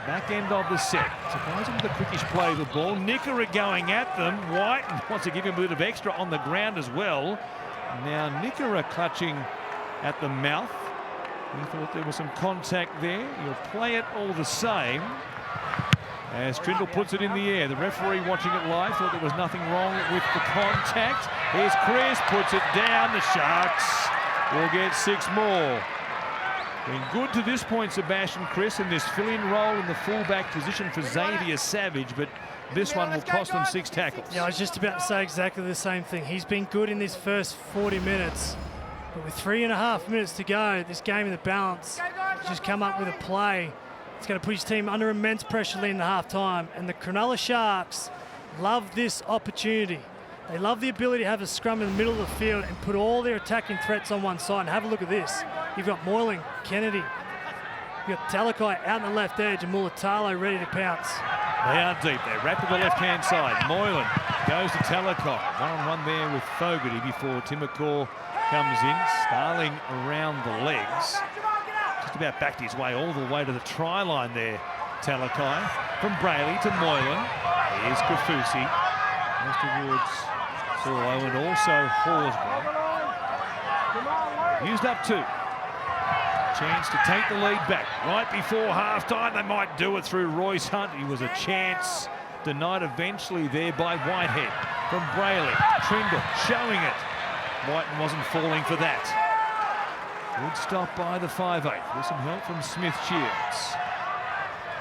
Back end of the set. Surprising with the quickish play of the ball. Nickera going at them. White wants to give him a bit of extra on the ground as well. Now Nickera clutching at the mouth. He thought there was some contact there. You'll play it all the same. As Trindle puts it in the air. The referee watching it live thought there was nothing wrong with the contact. Here's Chris, puts it down. The Sharks will get 6 more. Been good to this point, Sebastian Chris, in this fill-in role in the fullback position for Xavier Savage, but this one will cost them 6 tackles. Yeah, I was just about to say exactly the same thing. He's been good in this first 40 minutes, but with 3.5 minutes to go, this game in the balance, he's just come up with a play. It's going to put his team under immense pressure leading to half-time, and the Cronulla Sharks love this opportunity. They love the ability to have a scrum in the middle of the field and put all their attacking threats on one side. And have a look at this. You've got Moylan, Kennedy, you've got Talakai out on the left edge, and Mulatalo ready to pounce. They are deep. They wrap to the left-hand side. Moylan goes to Talakai. One-on-one there with Fogarty before Timokor comes in. Starling around the legs. Just about backed his way all the way to the try line there, Talakai. From Brayley to Moylan. Here's Kafusi. Goes towards Solo and also Horsburgh. Used up 2. Chance to take the lead back right before half-time. They might do it through Royce Hunt. He was a chance denied eventually there by Whitehead. From Brayley, Trindle showing it. Whiten wasn't falling for that. Good stop by the 5'8", with some help from Smith Shields.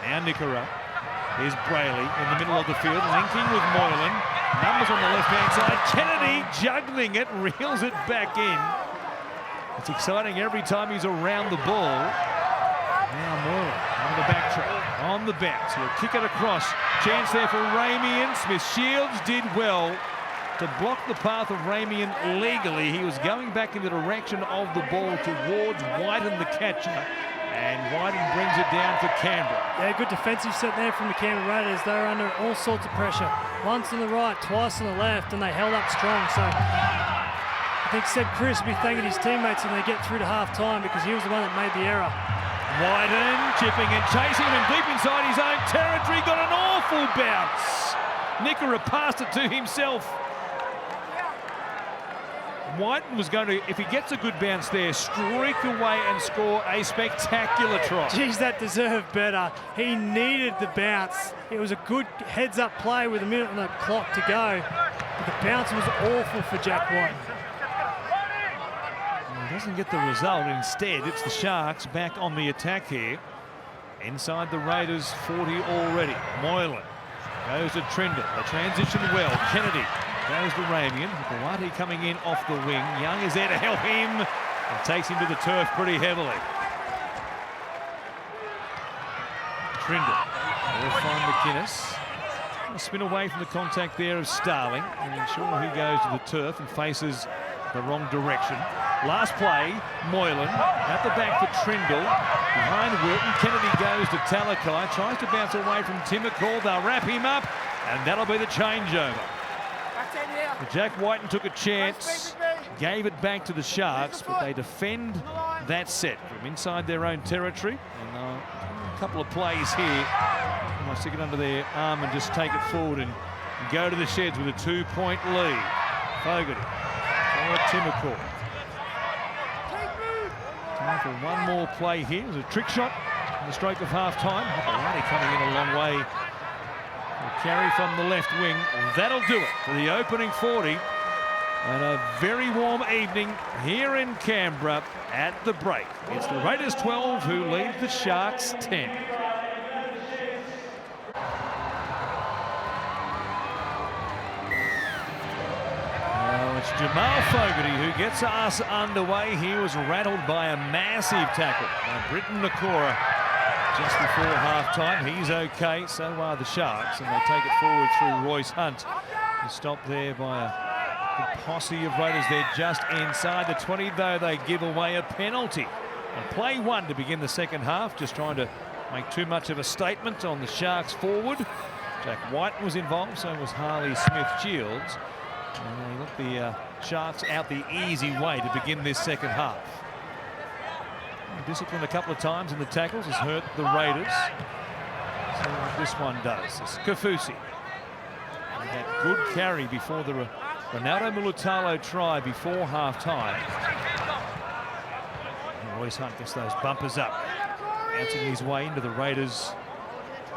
Now Nickera. Here's Brayley in the middle of the field, linking with Moylan. Numbers on the left-hand side. Kennedy juggling it, reels it back in. It's exciting every time he's around the ball. Now Moore on the back track, on the bounce. He'll kick it across. Chance there for Ramian. Smith-Shields did well to block the path of Ramian legally. He was going back in the direction of the ball towards Whiten, the catcher. And Whiten brings it down for Canberra. Yeah, good defensive set there from the Canberra Raiders. They were under all sorts of pressure. Once on the right, twice on the left, and they held up strong. So I think Seb Chris will be thanking his teammates when they get through to half-time because he was the one that made the error. Whiten chipping and chasing him deep inside his own territory. Got an awful bounce. Nickera passed it to himself. Whiten was going to, if he gets a good bounce there, streak away and score a spectacular try. Geez, that deserved better. He needed the bounce. It was a good heads-up play with a minute on the clock to go. But the bounce was awful for Jack Whiten. He doesn't get the result. Instead, it's the Sharks back on the attack here. Inside the Raiders 40 already. Moylan goes to Trindle. The transition well. Kennedy goes to Ramian. Kawati coming in off the wing. Young is there to help him and takes him to the turf pretty heavily. Trindle will find McInnes. Spin away from the contact there of Starling. And ensure he goes to the turf and faces the wrong direction. Last play, Moylan at the back for Trindle. Behind Wilton, Kennedy goes to Talakai. Tries to bounce away from Timmercall. They'll wrap him up, and that'll be the changeover. Jack Whiten took a chance, gave it back to the Sharks, but they defend that set from inside their own territory. And a couple of plays here. They might stick it under their arm and just take it forward and go to the sheds with a 2-point lead. Fogarty or Timmercall. Time for one more play here. It was a trick shot in the stroke of half-time. Already coming in a long way. A carry from the left wing. That'll do it for the opening 40. And a very warm evening here in Canberra at the break. It's the Raiders 12 who lead the Sharks 10. It's Jamal Fogarty who gets us underway. He was rattled by a massive tackle by Britton Nakora just before half-time. He's okay, so are the Sharks, and they take it forward through Royce Hunt. He's stopped there by a big posse of Raiders. They're just inside the 20, though they give away a penalty. And play one to begin the second half, just trying to make too much of a statement on the Sharks forward. Jack Whiten was involved, so was Harley Smith-Shields. And they let the Sharks out the easy way to begin this second half. Disciplined a couple of times in the tackles has hurt the Raiders. So what this one does. It's Kafusi. And that good carry before the Ronaldo Mulitalo try before half-time. Royce Hunt gets those bumpers up. Bouncing his way into the Raiders'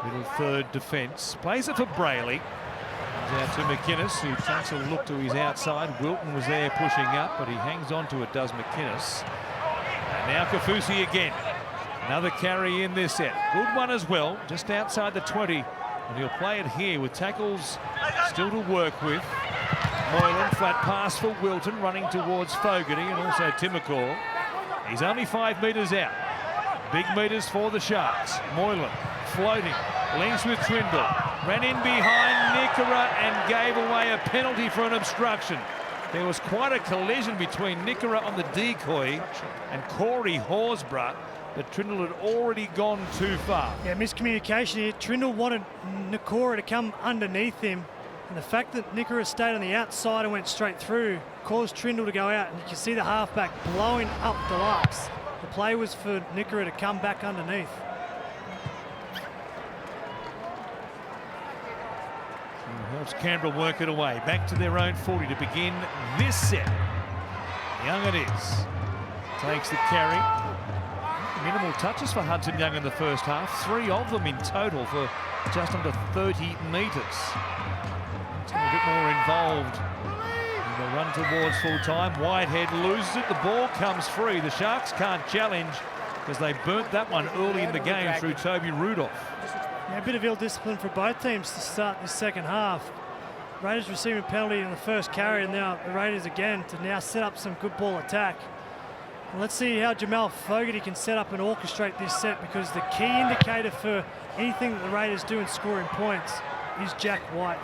middle third defence. Plays it for Brayley. Out to McInnes, who takes a look to his outside. Wilton was there pushing up, but he hangs on to it, does McInnes. And now Kafusi again. Another carry in this set. Good one as well, just outside the 20. And he'll play it here with tackles still to work with. Moylan, flat pass for Wilton, running towards Fogarty and also Timmercall. He's only 5 metres out. Big metres for the Sharks. Moylan floating, links with Trindle. Ran in behind Nickera and gave away a penalty for an obstruction. There was quite a collision between Nickera on the decoy and Corey Horsburgh, but Trindle had already gone too far. Yeah, miscommunication here. Trindle wanted Nickera to come underneath him, and the fact that Nickera stayed on the outside and went straight through caused Trindle to go out, and you can see the halfback blowing up Deluxe. The play was for Nickera to come back underneath. Helps Canberra work it away. Back to their own 40 to begin this set. Young it is. Takes the carry. Minimal touches for Hudson Young in the first half. 3 of them in total for just under 30 metres. It's a bit more involved in the run towards full time. Whitehead loses it. The ball comes free. The Sharks can't challenge because they burnt that one early in the game through Toby Rudolph. Yeah, a bit of ill discipline for both teams to start this second half. Raiders receiving a penalty in the first carry, and now the Raiders again to now set up some good ball attack. Let's see how Jamal Fogarty can set up and orchestrate this set, because the key indicator for anything that the Raiders do in scoring points is Jack White.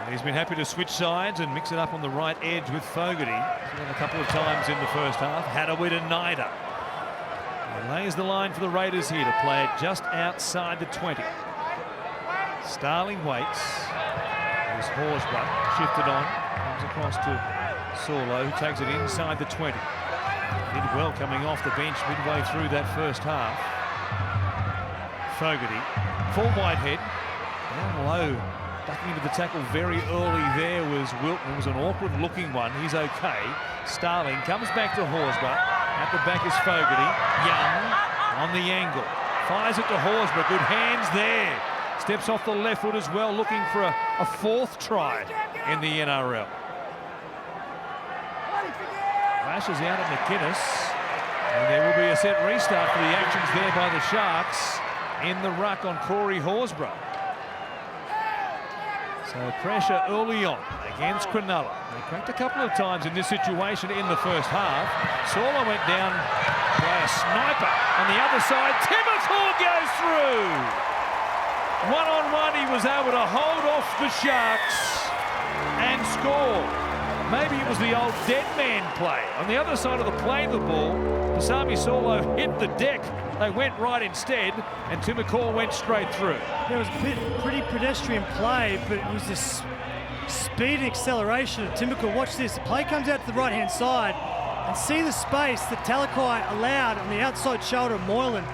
He's been happy to switch sides and mix it up on the right edge with Fogarty. He's done a couple of times in the first half. Hadawida-Naida. He lays the line for the Raiders here to play it just outside the 20. Starling waits. There's Horsburgh shifted on. Comes across to Sorlo, who takes it inside the 20. Did well coming off the bench midway through that first half. Fogarty. Full Whitehead. Down low. Ducking into the tackle very early there was Wilton. It was an awkward-looking one. He's okay. Starling comes back to Horsburgh. At the back is Fogarty. Young on the angle. Fires it to Horsburgh. Good hands there. Steps off the left foot as well, looking for a fourth try in the NRL. Lashes out at McInnes. And there will be a set restart for the actions there by the Sharks in the ruck on Corey Horsburgh. So pressure early on against Cronulla. They cracked a couple of times in this situation in the first half. Sorlo went down by a sniper on the other side. Timothy goes through. One-on-one, he was able to hold off the Sharks and score. Maybe it was the old dead man play. On the other side of the play, the ball, Pasami Sorlo hit the deck. They went right instead, and Timokor went straight through. There was a pretty pedestrian play, but it was this speed and acceleration of Timokor. Watch this. The play comes out to the right-hand side, and see the space that Talakai allowed on the outside shoulder of Moylan.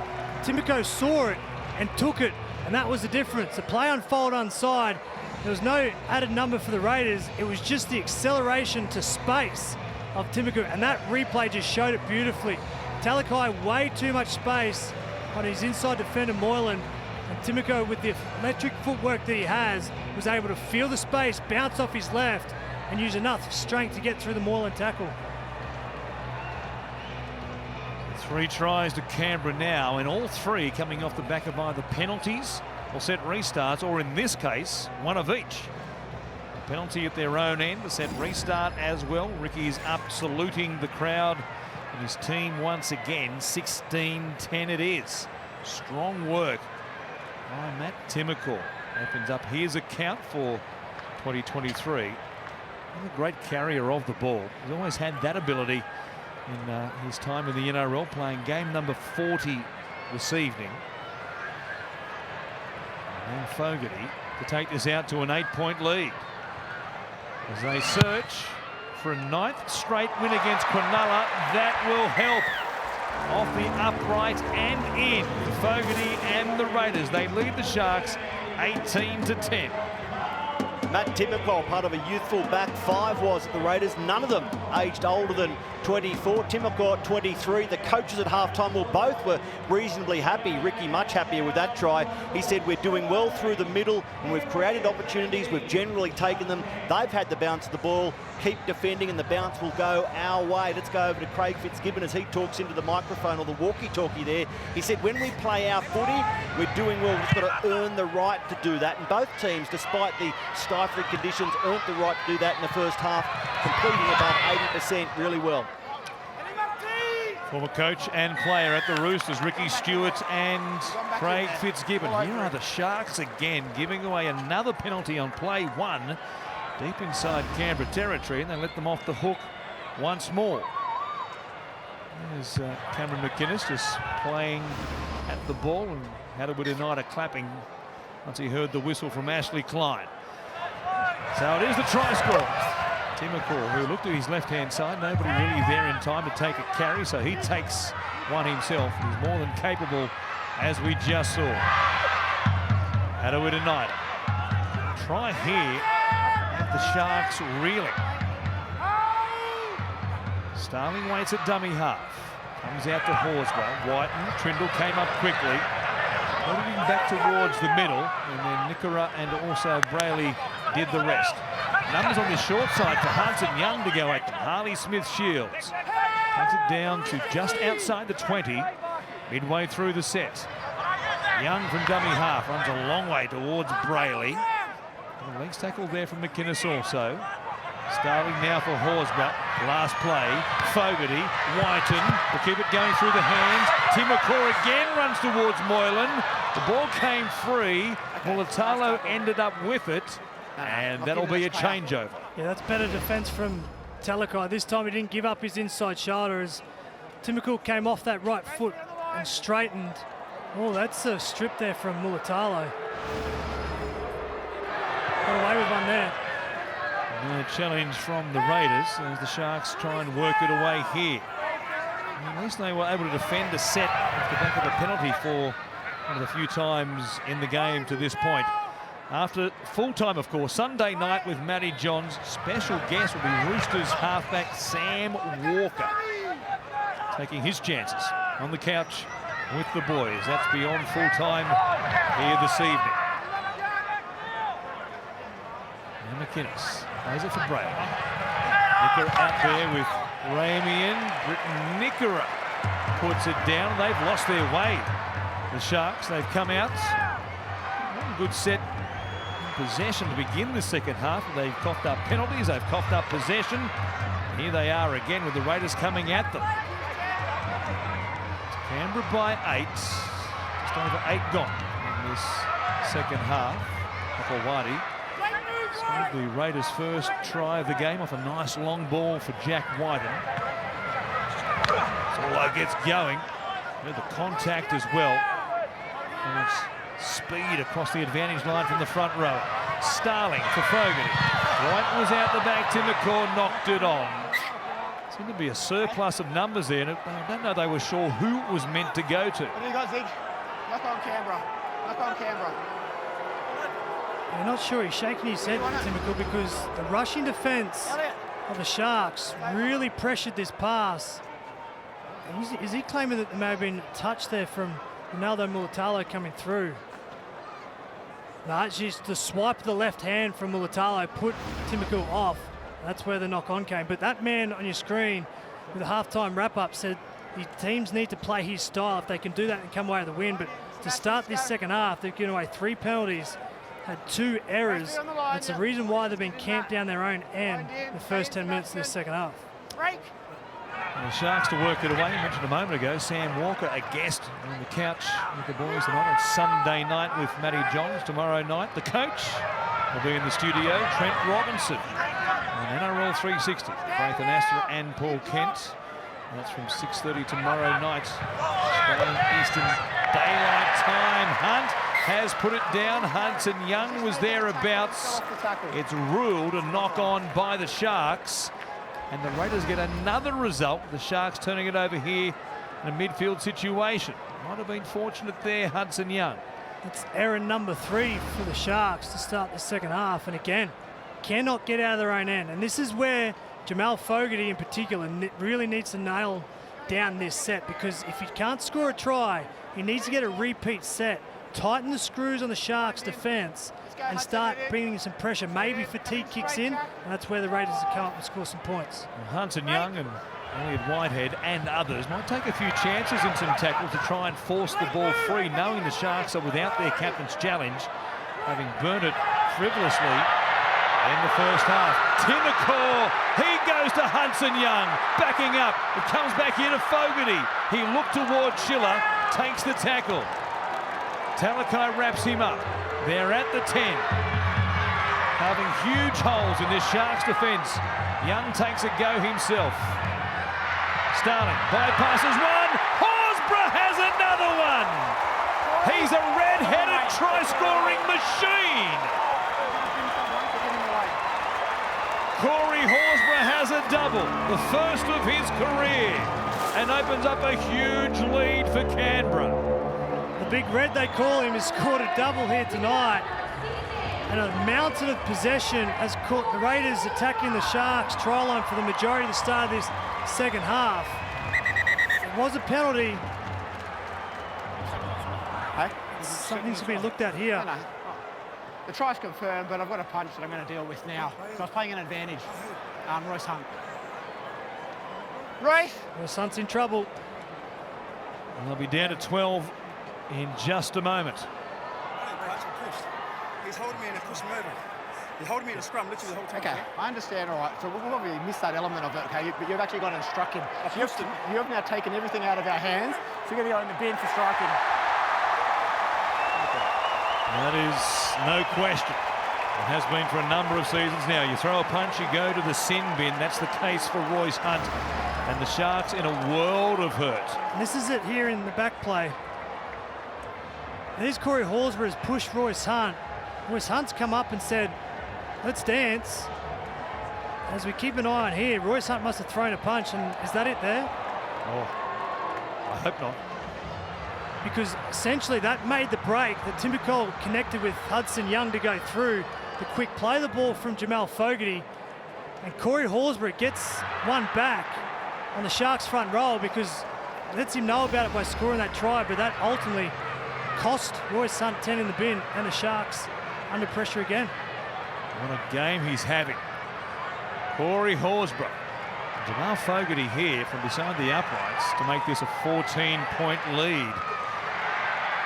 Timokor saw it and took it, and that was the difference. The play unfolded onside. There was no added number for the Raiders. It was just the acceleration to space of Timokor, and that replay just showed it beautifully. Talakai way too much space on his inside defender Moylan, and Timokor, with the electric footwork that he has, was able to feel the space, bounce off his left, and use enough strength to get through the Moylan tackle. 3 tries to Canberra now, and all 3 coming off the back of either penalties or set restarts, or in this case, one of each. A penalty at their own end, a set restart as well. Ricky's up saluting the crowd and his team once again. 16-10 it is. Strong work by Matt Timokor. Opens up his account for 2023. And a great carrier of the ball. He's always had that ability in his time in the NRL, playing game number 40 this evening. And Fogarty to take this out to an 8-point lead as they search for a 9th straight win against Cronulla. That will help off the upright and in for Fogarty and the Raiders. They lead the Sharks 18-10. Matt Timokor, part of a youthful back 5 was at the Raiders. None of them aged older than 24. Timokor 23. The coaches at halftime, well, both were reasonably happy. Ricky much happier with that try. He said, we're doing well through the middle and we've created opportunities. We've generally taken them. They've had the bounce of the ball. Keep defending and the bounce will go our way. Let's go over to Craig Fitzgibbon as he talks into the microphone, or the walkie-talkie there. He said, when we play our footy, we're doing well. We've got to earn the right to do that. And both teams, despite the stifling conditions, earned the right to do that in the first half, completing above 80% really well. Former coach and player at the Roosters, Ricky Stewart and Craig Fitzgibbon. Here are the Sharks again, giving away another penalty on play 1. Deep inside Canberra territory, and they let them off the hook once more. There's Cameron McInnes just playing at the ball, and Hadawida-Naida clapping once he heard the whistle from Ashley Klein. So it is the try scorer, Timokor, who looked at his left-hand side. Nobody really there in time to take a carry, so he takes one himself. He's more than capable, as we just saw. Hadawida-Naida. Try here. The Sharks reeling. Starling waits at dummy half. Comes out to Horsburgh. Whiten, Trindle came up quickly. Putting him back towards the middle. And then Nickera and also Brayley did the rest. Numbers on the short side for Hudson Young to go at them. Harley Smith-Shields takes it down to just outside the 20. Midway through the set. Young from dummy half runs a long way towards Brayley. The legs tackle there from McInnes also. Starling now for Horsburgh. Last play. Fogarty. Whiten will keep it going through the hands. Timokor again runs towards Moylan. The ball came free. Mulatalo ended up with it, and that'll be a changeover. Yeah, that's better defence from Talakai. This time he didn't give up his inside shoulder as Timokor came off that right foot and straightened. Oh, that's a strip there from Mulatalo. Got away with one there. A challenge from the Raiders as the Sharks try and work it away here. At least they were able to defend a set off the back of a penalty for one of the few times in the game to this point. After full time, of course, Sunday night with Matty Johns. Special guest will be Roosters halfback Sam Walker, taking his chances on the couch with the boys. That's beyond full time here this evening. And McInnes plays it for Braille. Nickera out there with Ramian. Britton Nickera puts it down. They've lost their way. The Sharks, they've come out. Not a good set in possession to begin the second half. They've coughed up penalties. They've coughed up possession. Here they are again with the Raiders coming at them. Canberra by 8. Just over 8 gone in this second half. Apawadi. The Raiders' first try of the game off a nice long ball for Jack Whiten. Solo gets going. With the contact as well. And it's speed across the advantage line from the front row. Starling for Fogarty. White was out the back. Timokor knocked it on. Seemed to be a surplus of numbers there. And I don't know they were sure who it was meant to go to. What do you got, Zig? Knock on Canberra. Knock on Canberra. I'm not sure he's shaking his head, Timokor, because the rushing defence of the Sharks really pressured this pass. Is he claiming that there may have been a touch there from Ronaldo Mulatalo coming through? No, it's just the swipe of the left hand from Mulatalo put Timokor off. That's where the knock-on came. But that man on your screen with a half-time wrap-up said the teams need to play his style if they can do that and come away with the win. But to start this second half, they've given away 3 penalties, had 2 errors. That's the reason why they've been camped down their own end the first 10 minutes of this second half. And the Sharks to work it away. I mentioned a moment ago, Sam Walker, a guest on the couch with the boys tonight on Sunday night with Matty Johns. Tomorrow night, the coach will be in the studio, Trent Robinson, on NRL 360. Both Anasta and Paul Kent. That's from 6:30 tomorrow night, Australian Eastern Daylight Time. Hunt has put it down. Hudson Young was thereabouts. It's ruled a knock-on by the Sharks. And the Raiders get another result. The Sharks turning it over here in a midfield situation. Might have been fortunate there, Hudson Young. It's error number 3 for the Sharks to start the second half. And again, cannot get out of their own end. And this is where Jamal Fogarty in particular really needs to nail down this set, because if he can't score a try, he needs to get a repeat set, tighten the screws on the Sharks' defence, and start bringing some pressure. Maybe fatigue kicks in, and that's where the Raiders will come up and score some points. Well, Hudson Young and Elliot Whitehead and others might take a few chances in some tackles to try and force the ball free, knowing the Sharks are without their captain's challenge, having burnt it frivolously in the first half. Timokor, he goes to Hudson Young, backing up. It comes back here to Fogarty. He looked toward Schiller, takes the tackle. Talakai wraps him up. They're at the 10. Having huge holes in this Sharks defence. Young takes a go himself. Starling bypasses one. Horsburgh has another one. He's a red-headed try-scoring machine. Corey Horsburgh has a double, the first of his career, and opens up a huge lead for Canberra. The Big Red, they call him, has scored a double here tonight. And a mountain of possession has caught the Raiders attacking the Sharks try line for the majority of the start of this second half. It was a penalty. Hey? Something to be looked at here. No. The try's confirmed, but I've got a punch that I'm going to deal with now. So I was playing an advantage. Royce Hunt. Royce! Royce Hunt's in trouble. And they'll be down to 12 in just a moment. He's holding me and I push him over. He's holding me in a scrum literally the whole time. Okay, I understand, all right. So we've obviously missed that element of it, okay? But you've actually got to instruct him. You have now taken everything out of our hands, so you're going to go in the bin for striking. That is no question. It has been for a number of seasons now. You throw a punch, you go to the sin bin. That's the case for Royce Hunt. And the Sharks in a world of hurt. And this is it here in the back play. There's Corey Horsburgh has pushed Royce Hunt. Royce Hunt's come up and said, let's dance. As we keep an eye on here, Royce Hunt must have thrown a punch, and is that it there? Oh, I hope not. Because essentially that made the break. The Timbercole connected with Hudson Young to go through. The quick play the ball from Jamal Fogarty, and Corey Horsburgh gets one back on the Sharks front row because lets him know about it by scoring that try, but that ultimately cost Royce Hunt 10 in the bin and the Sharks under pressure again. What a game he's having. Corey Horsburgh. Jamal Fogarty here from beside the uprights to make this a 14-point lead.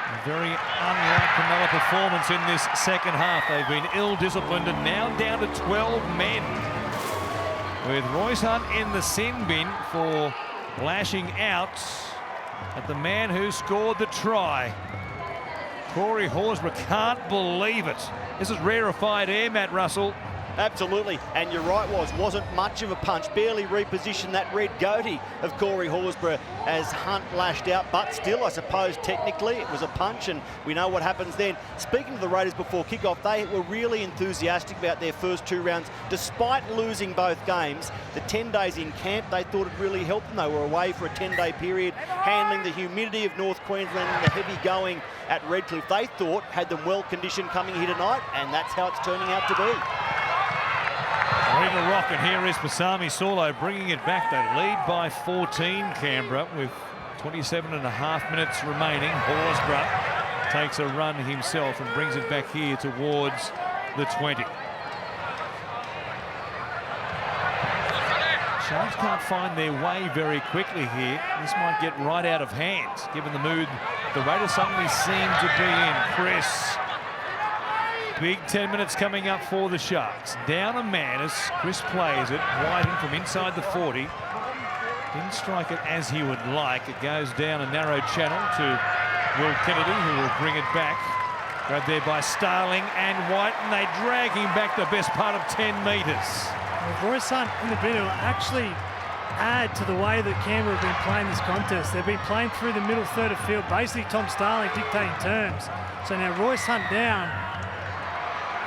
A very unlike Cronulla performance in this second half. They've been ill-disciplined and now down to 12 men. With Royce Hunt in the sin bin for lashing out at the man who scored the try. Corey Horsburgh can't believe it. This is rarefied air, Matt Russell. Absolutely, and you're right, wasn't much of a punch. Barely repositioned that red goatee of Corey Horsburgh as Hunt lashed out, but still, I suppose, technically it was a punch, and we know what happens then. Speaking to the Raiders before kickoff, they were really enthusiastic about their first 2 rounds. Despite losing both games, the 10 days in camp, they thought it really helped them. They were away for a 10-day period, handling the humidity of North Queensland and the heavy going at Redcliffe. They thought had them well conditioned coming here tonight, and that's how it's turning out to be. Ready to rock, and here is Pasami Saulo bringing it back. They lead by 14, Canberra, with 27.5 minutes remaining. Horsburgh takes a run himself and brings it back here towards the 20. Sharks can't find their way very quickly here. This might get right out of hand, given the mood the Raiders suddenly seem to be in. Chris. Big 10 minutes coming up for the Sharks. Down a man as Chris plays it. Whiting from inside the 40. Didn't strike it as he would like. It goes down a narrow channel to Will Kennedy, who will bring it back. Grabbed there by Starling and White, and they drag him back the best part of 10 metres. Well, Royce Hunt in the bin will actually add to the way that Canberra have been playing this contest. They've been playing through the middle third of field, basically Tom Starling dictating terms. So now Royce Hunt down.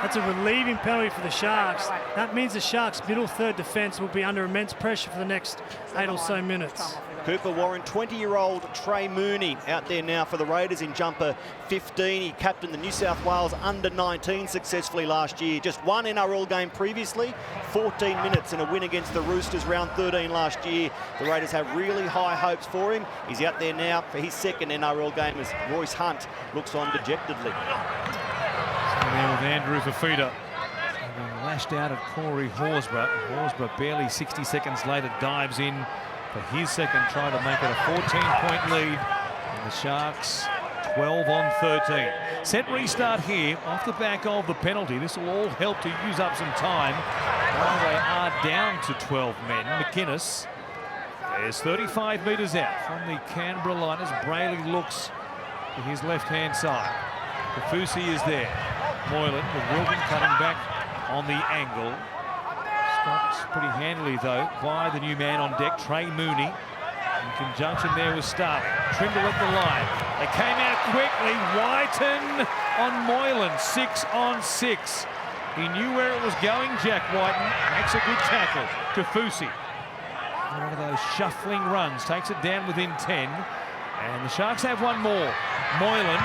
That's a relieving penalty for the Sharks. That means the Sharks' middle third defence will be under immense pressure for the next 8 or so minutes. Cooper Warren, 20-year-old Trey Mooney out there now for the Raiders in jumper 15. He captained the New South Wales under-19 successfully last year. Just one NRL game previously, 14 minutes in a win against the Roosters round 13 last year. The Raiders have really high hopes for him. He's out there now for his second NRL game as Royce Hunt looks on dejectedly. There with Andrew Fafita. Lashed out at Corey Horsburgh. Horsburgh barely 60 seconds later dives in for his second try to make it a 14-point lead. And the Sharks 12 on 13. Set restart here off the back of the penalty. This will all help to use up some time while they are down to 12 men. McInnes is 35 metres out from the Canberra line as Brayley looks to his left-hand side. Kafusi is there. Moylan with Wilton cutting back on the angle. Stopped pretty handily, though, by the new man on deck, Trey Mooney. In conjunction there with Starling. Trimble at the line. They came out quickly. Whiten on Moylan. 6 on 6. He knew where it was going, Jack Whiten. Makes a good tackle. Kafusi. One of those shuffling runs. Takes it down within 10. And the Sharks have one more. Moylan.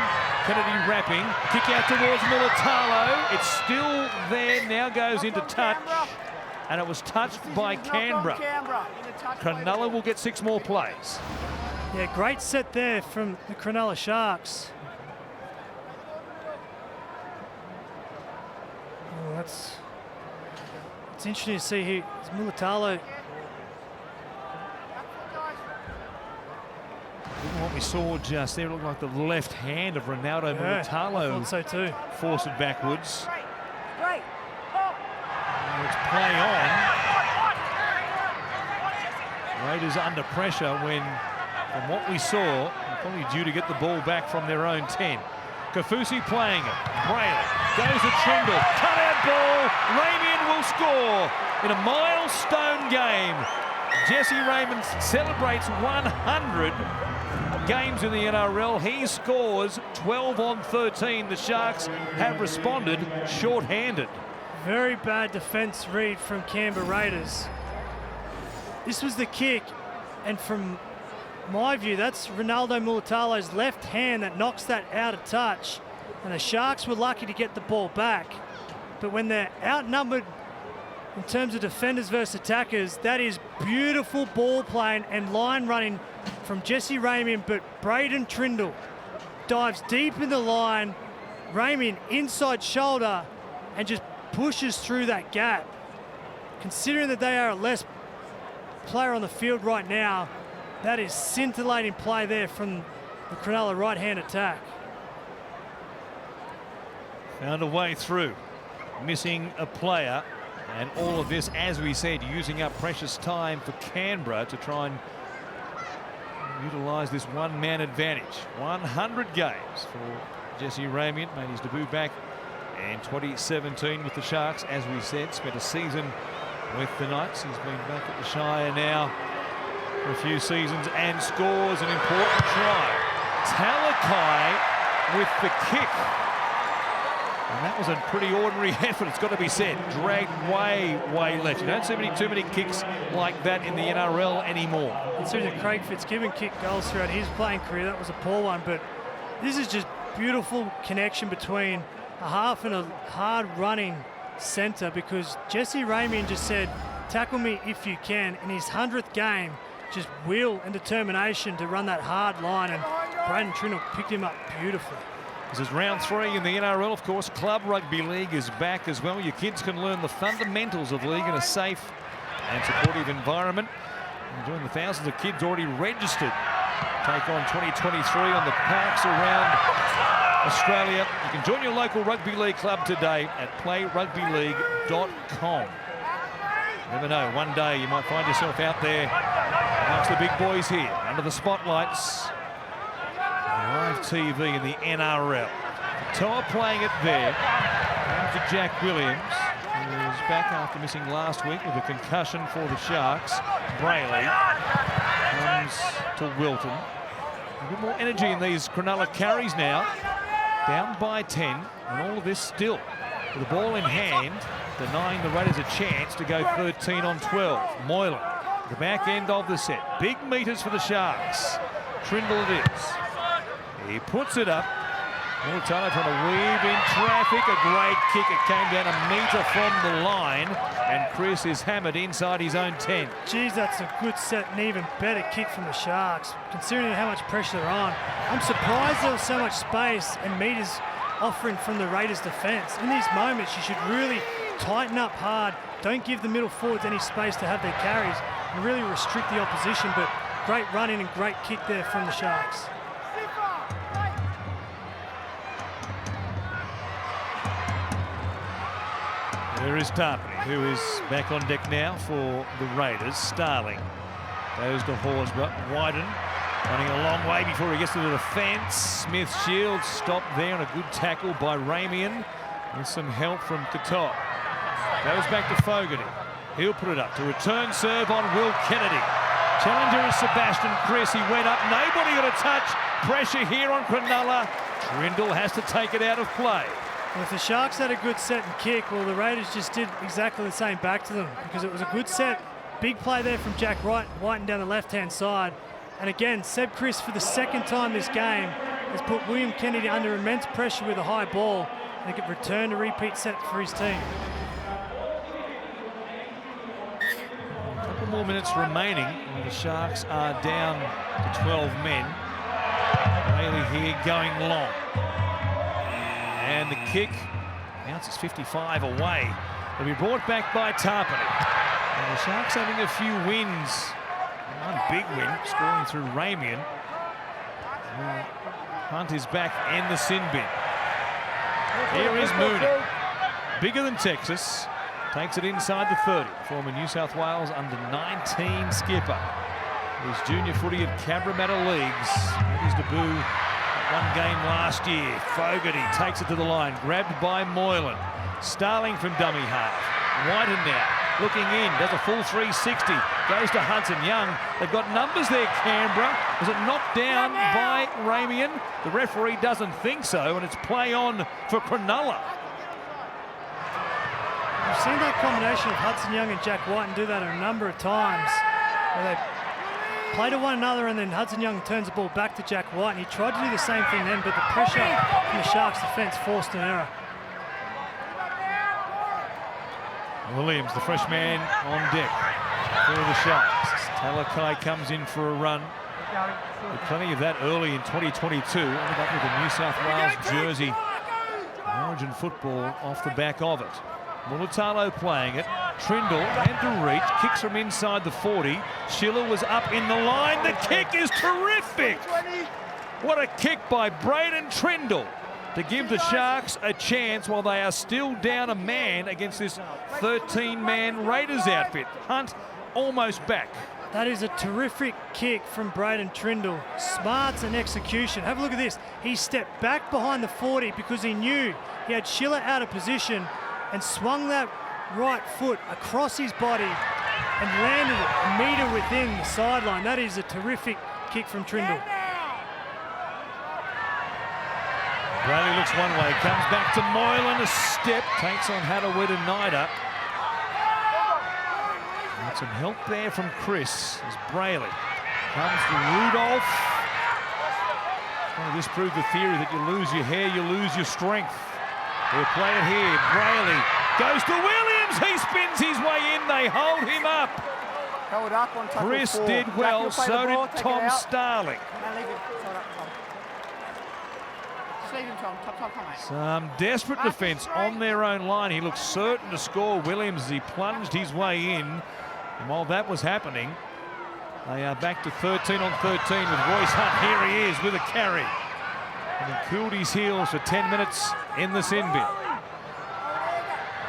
Kennedy wrapping, kick out towards Mulatalo. It's still there, now goes into touch. And it was touched by Canberra. Cronulla will get 6 more plays. Yeah, great set there from the Cronulla Sharks. Oh, it's interesting to see here. Mulatalo. What we saw just there looked like the left hand of Ronaldo Mulatalo. I thought so too. Forced it backwards. Sharks play on. Raiders under pressure when, from what we saw, they're probably due to get the ball back from their own 10. Kaufusi playing it. Brayley goes to Trindle. Cut out ball. Ramian will score in a milestone game. Jesse Raymond celebrates 100 games in the NRL. He scores 12 on 13. The Sharks have responded short-handed. Very bad defence read from Canberra Raiders. This was the kick, and from my view, that's Ronaldo Mulitalo's left hand that knocks that out of touch. And the Sharks were lucky to get the ball back. But when they're outnumbered in terms of defenders versus attackers, that is beautiful ball playing and line running from Jesse Ramian, but Braden Trindle dives deep in the line. Ramian inside shoulder and just pushes through that gap. Considering that they are a less player on the field right now, that is scintillating play there from the Cronulla right-hand attack. Found a way through, missing a player, and all of this, as we said, using up precious time for Canberra to try and utilise this one-man advantage. 100 games for Jesse Ramian, made his debut back in 2017 with the Sharks, as we said, spent a season with the Knights. He's been back at the Shire now for a few seasons and scores an important try. Talakai with the kick. And that was a pretty ordinary effort, it's got to be said. Dragged way, way left. You don't see too many kicks like that in the NRL anymore. Considering Craig Fitzgibbon kicked goals throughout his playing career, that was a poor one, but this is just beautiful connection between a half and a hard-running centre, because Jesse Ramian just said, tackle me if you can, in his 100th game, just will and determination to run that hard line, and Braden Trindle picked him up beautifully. This is round 3 in the NRL, of course. Club Rugby League is back as well. Your kids can learn the fundamentals of league in a safe and supportive environment. And join the thousands of kids already registered. Take on 2023 on the parks around Australia. You can join your local rugby league club today at playrugbyleague.com. Never know, one day you might find yourself out there amongst the big boys here, under the spotlights. Live TV in the NRL. Toa playing it there. Down to Jack Williams, who is back after missing last week with a concussion for the Sharks. Brayley comes to Wilton. A bit more energy in these Cronulla carries now. Down by 10, and all of this still with the ball in hand, denying the Raiders a chance to go 13 on 12. Moylan, the back end of the set. Big meters for the Sharks. Trindle it is. He puts it up. Mulitalo trying to weave in traffic. A great kick. It came down a metre from the line, and Chris is hammered inside his own 10. Geez, that's a good set and even better kick from the Sharks, considering how much pressure they're on. I'm surprised there was so much space and metres offering from the Raiders' defence. In these moments, you should really tighten up hard. Don't give the middle forwards any space to have their carries and really restrict the opposition. But great running and great kick there from the Sharks. There is Tarpany, who is back on deck now for the Raiders. Starling goes to Horsburgh. Wyden running a long way before he gets to the defence. Smith Shields stopped there, and a good tackle by Ramian with some help from Katoa. Goes back to Fogarty. He'll put it up to return serve on Will Kennedy. Challenger is Sebastian Chris. He went up. Nobody got a touch. Pressure here on Cronulla. Trindle has to take it out of play. Well, if the Sharks had a good set and kick, well, the Raiders just did exactly the same back to them, because it was a good set. Big play there from Jack Whiten down the left-hand side. And again, Seb Chris, for the second time this game, has put William Kennedy under immense pressure with a high ball, and he could return to repeat set for his team. A couple more minutes remaining. The Sharks are down to 12 men. Bailey here going long. And the kick bounces 55 away. It'll be brought back by Tarpany. And the Sharks having a few wins. One big win, scoring through Ramian. Hunt is back in the sin bin. Here is Mooney. Bigger than Texas. takes it inside the 30. Former New South Wales under-19 skipper. His junior footy at Canberra Leagues. Made his debut at one game last year. Fogarty takes it to the line, grabbed by Moylan. Starling from dummy half. Whiten now, looking in, does a full 360, goes to Hudson Young. They've got numbers there, Canberra. Was it knocked down by Ramian? The referee doesn't think so, and it's play on for Cronulla. We've seen that combination of Hudson Young and Jack Whiten do that a number of times, where they play to one another and then Hudson Young turns the ball back to Jack Whiten. He tried to do the same thing then, but the pressure from the Sharks defence forced an error. Williams, the fresh man on deck for the Sharks. Talakai comes in for a run. With plenty of that early in 2022. Ended up with a New South Wales jersey. Origin football off the back of it. Mulatalo playing it. Trindle and to reach. Kicks from inside the 40. Schiller was up in the line. The kick is terrific. What a kick by Braden Trindle to give the Sharks a chance while they are still down a man against this 13-man Raiders outfit. Hunt almost back. That is a terrific kick from Braden Trindle. Smarts and execution. Have a look at this. He stepped back behind the 40 because he knew he had Schiller out of position and swung that right foot across his body and landed it a metre within the sideline. That is a terrific kick from Trindle. Bradley looks one way, comes back to Moylan, a step, takes on Hadaweda-Nida. And some help there from Chris as Brayley comes to Rudolph. Trying to disprove the theory that you lose your hair, you lose your strength. We'll play it here. Brayley goes to Williams. He spins his way in. They hold him up. Held up on tackle Chris 4. did well, so did Tom Starling. Some desperate defence on their own line. He looked certain to score Williams as he plunged his way in. And while that was happening, they are back to 13 on 13 with Royce Hunt. Here he is with a carry. And he cooled his heels for 10 minutes in the sin bin.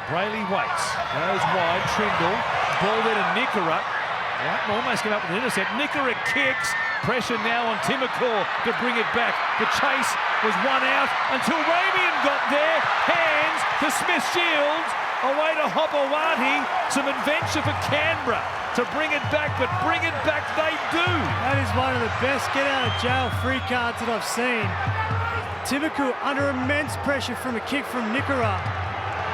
Brayley waits, goes wide, Trindle, ball there to Nickera. Whiten almost came up with an intercept. Nickera kicks, pressure now on Timokor to bring it back. The chase was one out until Ramian got there. Hands to Smith-Shields, away to Hopewadi. Some adventure for Canberra to bring it back, but bring it back they do. That is one of the best get-out-of-jail-free cards that I've seen. Timokor under immense pressure from a kick from Nickera.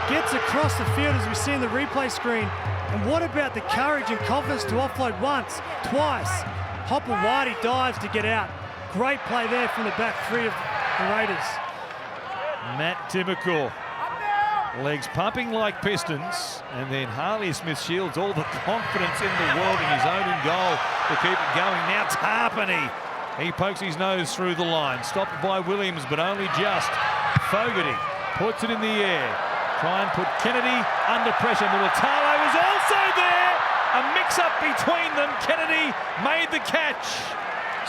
Gets across the field as we see in the replay screen. And what about the courage and confidence to offload once, twice? Hopewadi dives to get out. Great play there from the back three of the Raiders. Matt Timokor, legs pumping like pistons, and then Harley Smith-Shields, all the confidence in the world in his own goal to keep it going. Now Tarpany, he pokes his nose through the line, stopped by Williams, but only just. Fogarty puts it in the air. Try and put Kennedy under pressure. Mulatalo is also there. A mix-up between them. Kennedy made the catch.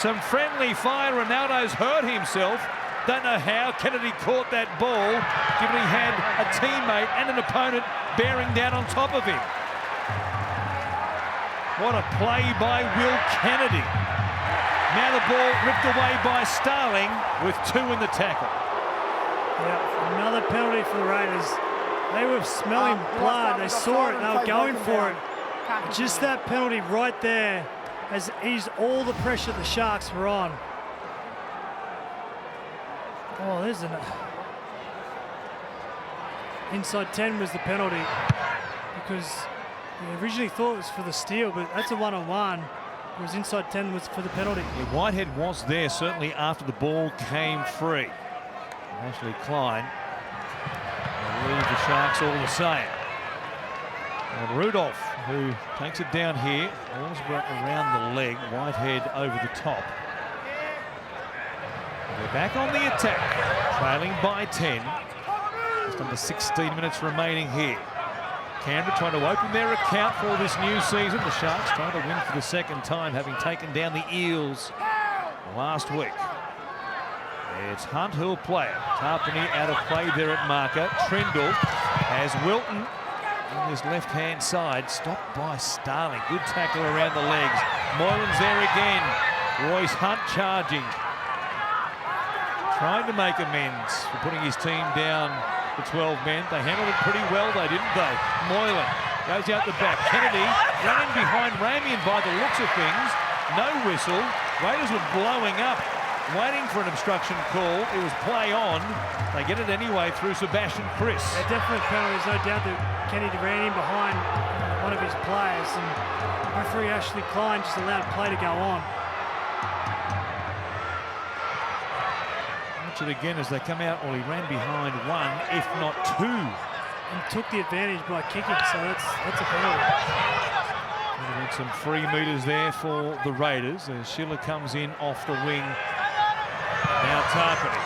Some friendly fire. Ronaldo's hurt himself. Don't know how Kennedy caught that ball, given he had a teammate and an opponent bearing down on top of him. What a play by Will Kennedy. Now the ball ripped away by Starling with 2 in the tackle. Yeah, another penalty for the Raiders. They were smelling blood. They saw it. They were going for it. Just that penalty right there has eased all the pressure the Sharks were on. Oh, there's an... Inside 10 was the penalty because they originally thought it was for the steal, but that's a one-on-one. It was inside 10 was for the penalty. Yeah, Whitehead was there certainly after the ball came free. Ashley Klein will leave the Sharks all the same. And Rudolph, who takes it down here, balls around the leg, Whitehead over the top. They're back on the attack, trailing by 10. Just under 16 minutes remaining here. Canberra trying to open their account for this new season. The Sharks trying to win for the second time, having taken down the Eels last week. It's Hunt who'll play it. Tarpany out of play there at marker. Trindle has Wilton on this left-hand side, stopped by Starling. Good tackle around the legs. Moylan's there again. Royce Hunt charging. Trying to make amends for putting his team down to 12 men. They handled it pretty well though, didn't they? Moylan goes out the back. Kennedy running behind Ramian by the looks of things. No whistle. Raiders were blowing up, waiting for an obstruction call. It was play on. They get it anyway through Sebastian Chris. Yeah, definitely penalty. There's no doubt that Kennedy ran in behind one of his players, and referee Ashley Klein just allowed play to go on. Watch it again as they come out. Well, he ran behind one, if not two. And took the advantage by kicking, so that's a penalty. Some free meters there for the Raiders as Schiller comes in off the wing. Now Tarpany.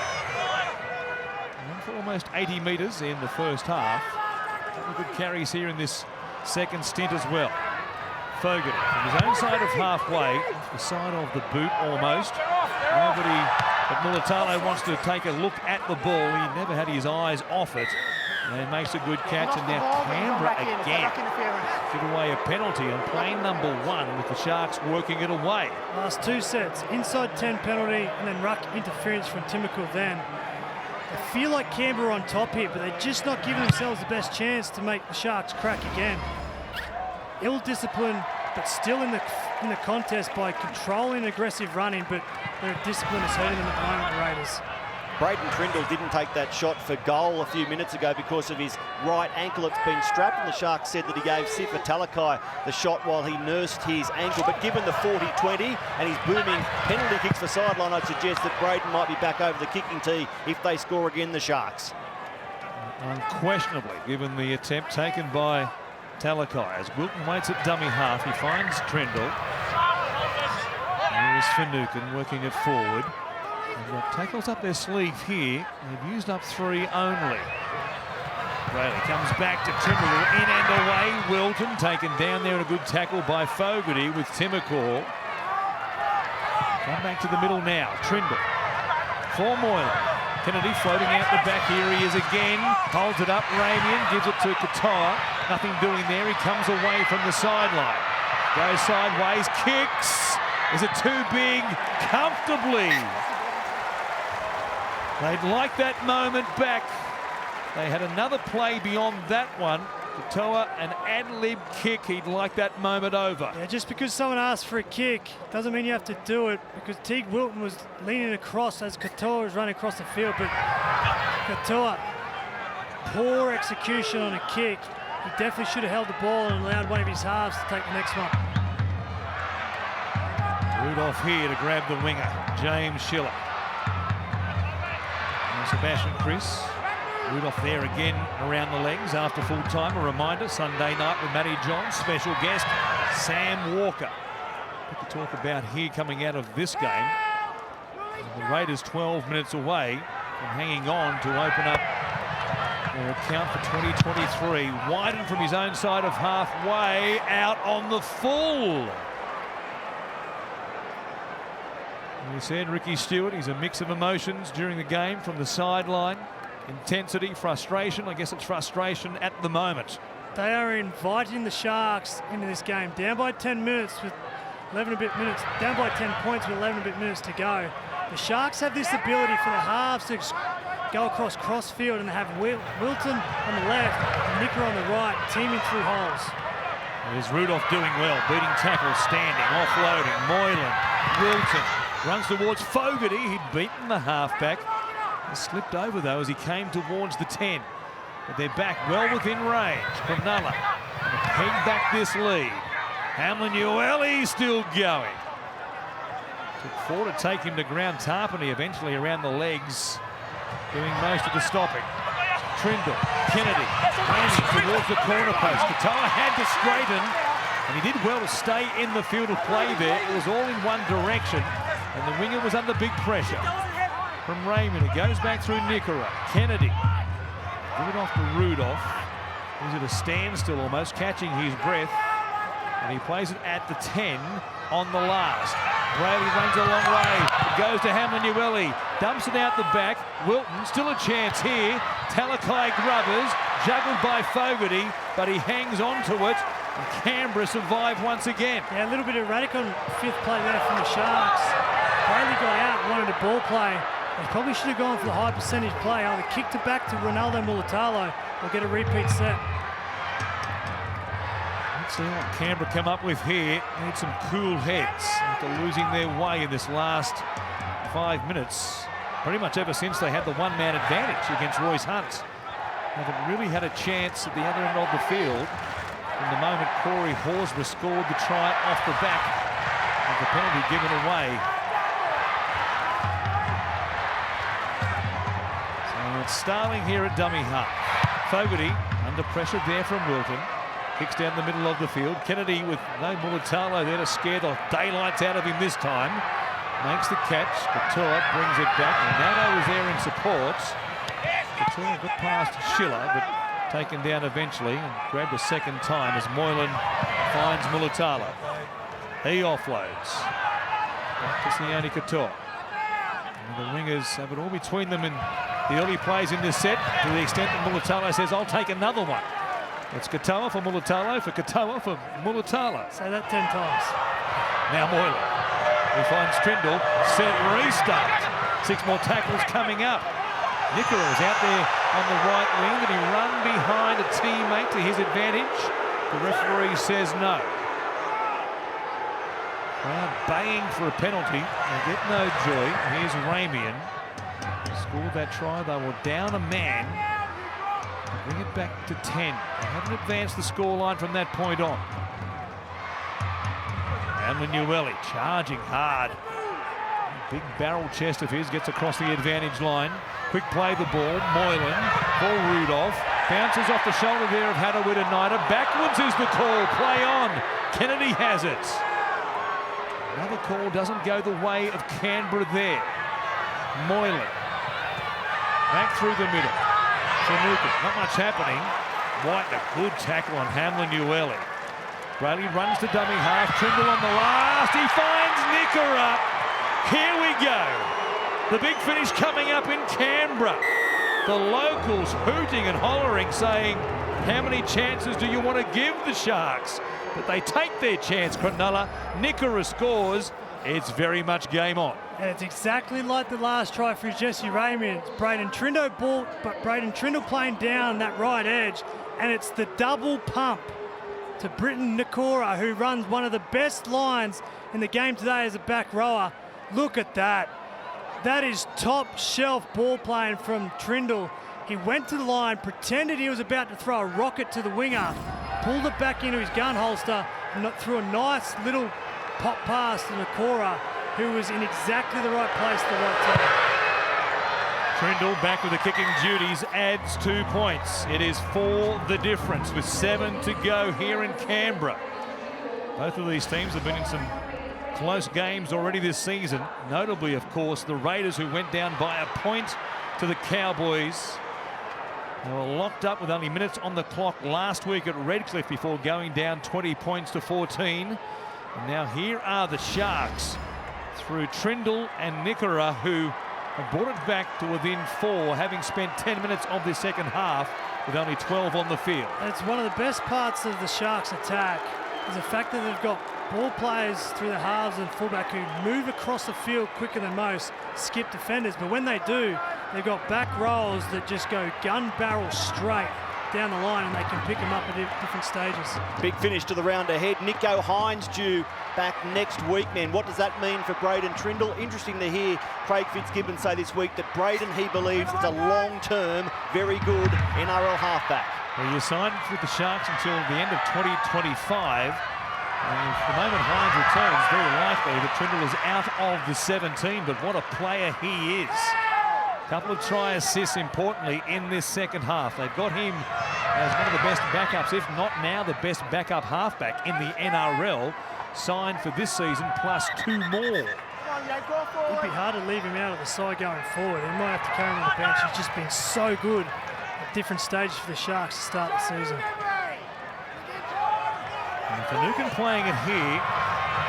Went for almost 80 metres in the first half. Couple of good carries here in this second stint as well. Fogarty from his own side of halfway, off the side of the boot almost. Nobody but Mulatalo wants to take a look at the ball. He never had his eyes off it. And makes a good catch, and now Canberra again give away a penalty on play number 1 with the Sharks working it away. Last 2 sets, inside 10 penalty and then ruck interference from Timokul then. They feel like Canberra on top here, but they're just not giving themselves the best chance to make the Sharks crack again. Ill-disciplined, but still in the contest by controlling aggressive running, but their discipline is hurting them at the moment, the Raiders. Braden Trindle didn't take that shot for goal a few minutes ago because of his right ankle. It's been strapped, and the Sharks said that he gave Sifa Talakai the shot while he nursed his ankle. But given the 40-20 and his booming penalty kicks for sideline, I'd suggest that Braden might be back over the kicking tee if they score again, the Sharks. Unquestionably, given the attempt taken by Talakai. As Wilton waits at dummy half, he finds Trindle. There is Finucane working it forward. They've got tackles up their sleeve here. They've used up 3 only. Rayleigh comes back to Trindle, in and away. Wilton taken down there, and a good tackle by Fogarty with Timokul. Come back to the middle now. Trindle for Moylan. Kennedy floating out the back. Here he is again. Holds it up. Ramian gives it to Katoa. Nothing doing there. He comes away from the sideline. Goes sideways. Kicks. Is it too big? Comfortably. They'd like that moment back. They had another play beyond that one. Katoa, an ad-lib kick. He'd like that moment over. Yeah, just because someone asked for a kick doesn't mean you have to do it, because Teague Wilton was leaning across as Katoa was running across the field, but Katoa, poor execution on a kick. He definitely should have held the ball and allowed one of his halves to take the next one. Rudolph here to grab the winger, James Schiller. Sebastian Chris. Rudolph there again around the legs after full time. A reminder, Sunday night with Matty John, special guest Sam Walker. What to talk about here coming out of this game. And the Raiders 12 minutes away from hanging on to open up their account for 2023. Wyden from his own side of halfway, out on the full. We said Ricky Stewart, he's a mix of emotions during the game from the sideline. Intensity, frustration. I guess it's frustration at the moment. They are inviting the Sharks into this game. Down by 10 minutes with 11 a bit minutes. Down by 10 points with 11 a bit minutes to go. The Sharks have this ability for the halves to go across crossfield and have Wilton on the left and Nicker on the right, teaming through holes. There's Rudolph doing well. Beating tackles, standing, offloading. Moylan, Wilton. Runs towards Fogarty. He'd beaten the halfback. He slipped over, though, as he came towards the 10. But they're back well within range. Cronulla to peg back this lead. Hamlin Ueli still going. Took 4 to take him to ground. Tarpany eventually around the legs, doing most of the stopping. Trindle, Kennedy, aiming towards the corner post. Katoa had to straighten, and he did well to stay in the field of play there. It was all in one direction. And the winger was under big pressure from Raymond. It goes back through Nickera. Kennedy. Give it off to Rudolph. He's at a standstill almost, catching his breath. And he plays it at the 10 on the last. Brayley runs a long way. It goes to Hamlin Ueli. Dumps it out the back. Wilton, still a chance here. Talakai Grubbers, juggled by Fogarty. but he hangs on to it, and Canberra survive once again. Yeah, a little bit erratic on fifth play there from the Sharks. Bailey got out, wanted a ball play. They probably should have gone for the high percentage play. Either kicked it back to Ronaldo Mulitalo or get a repeat set. Let's see what Canberra come up with here. Need some cool heads after losing their way in this last 5 minutes. Pretty much ever since they had the one-man advantage against Royce Hunt. Haven't really had a chance at the other end of the field. From the moment Corey Horsburgh scored the try off the back of the penalty given away. So it's Starling here at dummy half. Fogarty under pressure there from Wilton. Kicks down the middle of the field. Kennedy with no Mulitalo there to scare the daylights out of him this time. Makes the catch. Couture brings it back. Nato was there in support. Couture got past Schiller, but taken down eventually and grabbed a second time as Moylan finds Mulitalo. He offloads. Back to Sione Couture. And the wingers have it all between them in the early plays in this set, to the extent that Mulitalo says, I'll take another one. It's Katoa for Mulitalo, for Katoa for Mulitalo. Say that 10 times. Now Moylan. He finds Trindle. Set restart. 6 more tackles coming up. Nickera is out there on the right wing. Did he run behind a teammate to his advantage? The referee says no. Crowd baying for a penalty. They get no joy. Here's Ramian. Scored that try. They were down a man. Bring it back to 10. They haven't advanced the scoreline from that point on. And Manueli charging hard. Big barrel chest of his gets across the advantage line. Quick play the ball. Moylan for Rudolph. Bounces off the shoulder there of Hadawid and Nida. Backwards is the call. Play on. Kennedy has it. Another call doesn't go the way of Canberra there. Moylan. Back through the middle. Finucane. Not much happening. White, a good tackle on Hamlin-Uele. Braley runs to dummy half. Trindle on the last. He finds Nickera. Here we go. The big finish coming up in Canberra. The locals hooting and hollering, saying, how many chances do you want to give the Sharks? But they take their chance, Cronulla. Nickera scores. It's very much game on. And it's exactly like the last try for Jesse Ramian. It's Braden Trindle ball, but Braden Trindle playing down that right edge. And it's the double pump to Britton Nickera, who runs one of the best lines in the game today as a back rower. Look at that. That is top shelf ball playing from Trindle. He went to the line, pretended he was about to throw a rocket to the winger, pulled it back into his gun holster, and threw a nice little pop pass to Nickera, who was in exactly the right place at the right time. Trindle back with the kicking duties, adds 2 points. It is 4 the difference with 7 to go here in Canberra. Both of these teams have been in some close games already this season. Notably, of course, the Raiders, who went down by a point to the Cowboys. They were locked up with only minutes on the clock last week at Redcliffe before going down 20 points to 14. And now here are the Sharks through Trindle and Nickera, who have brought it back to within 4, having spent 10 minutes of this second half with only 12 on the field. It's one of the best parts of the Sharks' attack is the fact that they've got ball players through the halves and fullback who move across the field quicker than most, skip defenders. But when they do, they've got back rows that just go gun barrel straight down the line, and they can pick them up at different stages. Big finish to the round ahead. Nico Hines due back next week, man. What does that mean for Braden Trindle? Interesting to hear Craig Fitzgibbon say this week that Braden, he believes, is a long-term, very good NRL halfback. Well, you signed with the Sharks until the end of 2025. And the moment Hines returns, very likely that Trindle is out of the 17, but what a player he is. Couple of try assists, importantly, in this second half. They've got him as one of the best backups, if not now the best backup halfback in the NRL, signed for this season, plus 2 more. It'd be hard to leave him out of the side going forward. He might have to carry him on the bench. He's just been so good at different stages for the Sharks to start the season. And Finucane playing it here.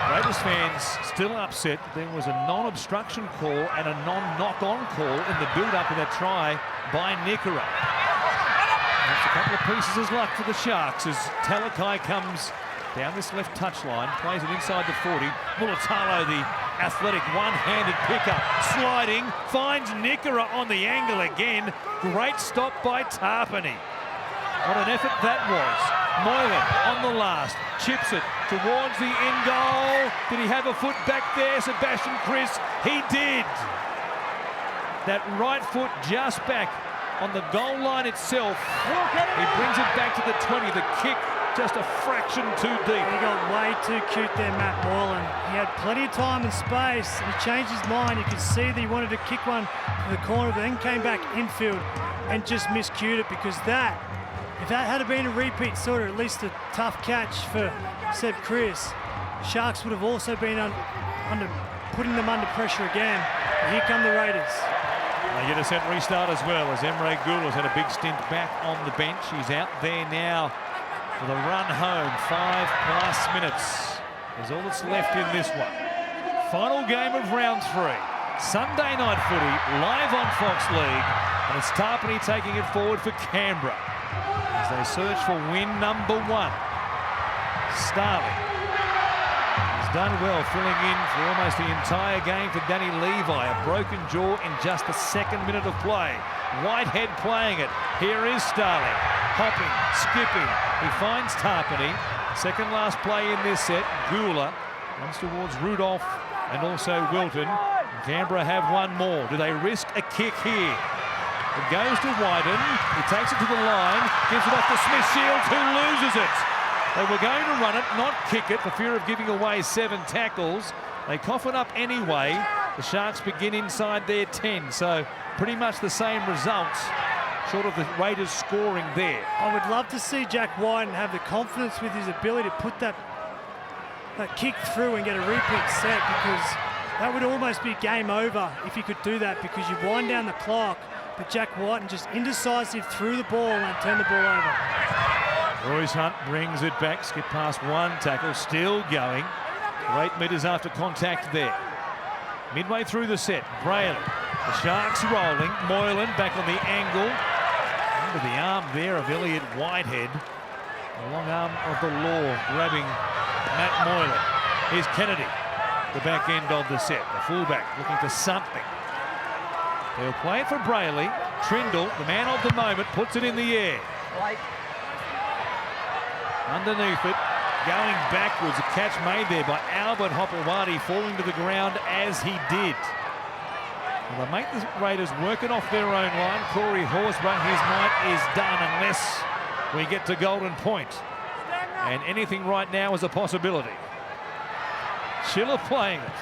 Raiders fans still upset that there was a non-obstruction call and a non-knock-on call in the build-up of that try by Nickera. That's the Couple of pieces of luck for the Sharks as Talakai comes down this left touchline, plays it inside the 40. Mulatalo, the athletic one-handed pickup, sliding, finds Nickera on the angle again. Great stop by Tarpany. What an effort that was. Moylan on the last, chips it towards the end goal. Did he have a foot back there, Sebastian Chris? He did. That right foot just back on the goal line itself. He brings it back to the 20. The kick just a fraction too deep. He got way too cute there, Matt Moylan. He had plenty of time and space. He changed his mind. You could see that he wanted to kick one to the corner, but then came back infield and just miscued it, because that, if that had been a repeat sort, or at least a tough catch for Seb Chris, Sharks would have also been putting them under pressure again. But here come the Raiders. They get a set restart as well, as Emre Gula's had a big stint back on the bench. He's out there now for the run home. 5+ minutes is all that's left in this one. Final game of round 3. Sunday night footy, live on Fox League, and it's Tarpany taking it forward for Canberra as they search for win number 1. Starling has done well, filling in for almost the entire game for Danny Levi. A broken jaw in just the 2nd minute of play. Whitehead playing it. Here is Starling, hopping, skipping. He finds Tarpany. Second last play in this set. Gula runs towards Rudolph and also Wilton. Canberra have one more. Do they risk a kick here? It goes to Wyden. He takes it to the line, gives it off to Smith-Shields, who loses it. They were going to run it, not kick it, for fear of giving away 7 tackles. They cough it up anyway. The Sharks begin inside their 10, so pretty much the same results, short of the Raiders scoring there. I would love to see Jack Wyden have the confidence with his ability to put that kick through and get a repeat set, because that would almost be game over if he could do that, because you wind down the clock, but Jack Wyden just indecisive through the ball and turn the ball over. Royce Hunt brings it back, skip past one tackle, still going. 8 metres after contact there. Midway through the set, Brayley. The Sharks rolling. Moylan back on the angle. Under the arm there of Elliot Whitehead. The long arm of the law grabbing Matt Moylan. Here's Kennedy, the back end of the set. The fullback looking for something. They'll play it for Brayley. Trindle, the man of the moment, puts it in the air. Underneath it, going backwards, a catch made there by Albert Hopewadi, falling to the ground as he did. Well, they make the Raiders work it off their own line. Corey Horsburgh, his night is done unless we get to Golden Point. And anything right now is a possibility. Schiller playing it.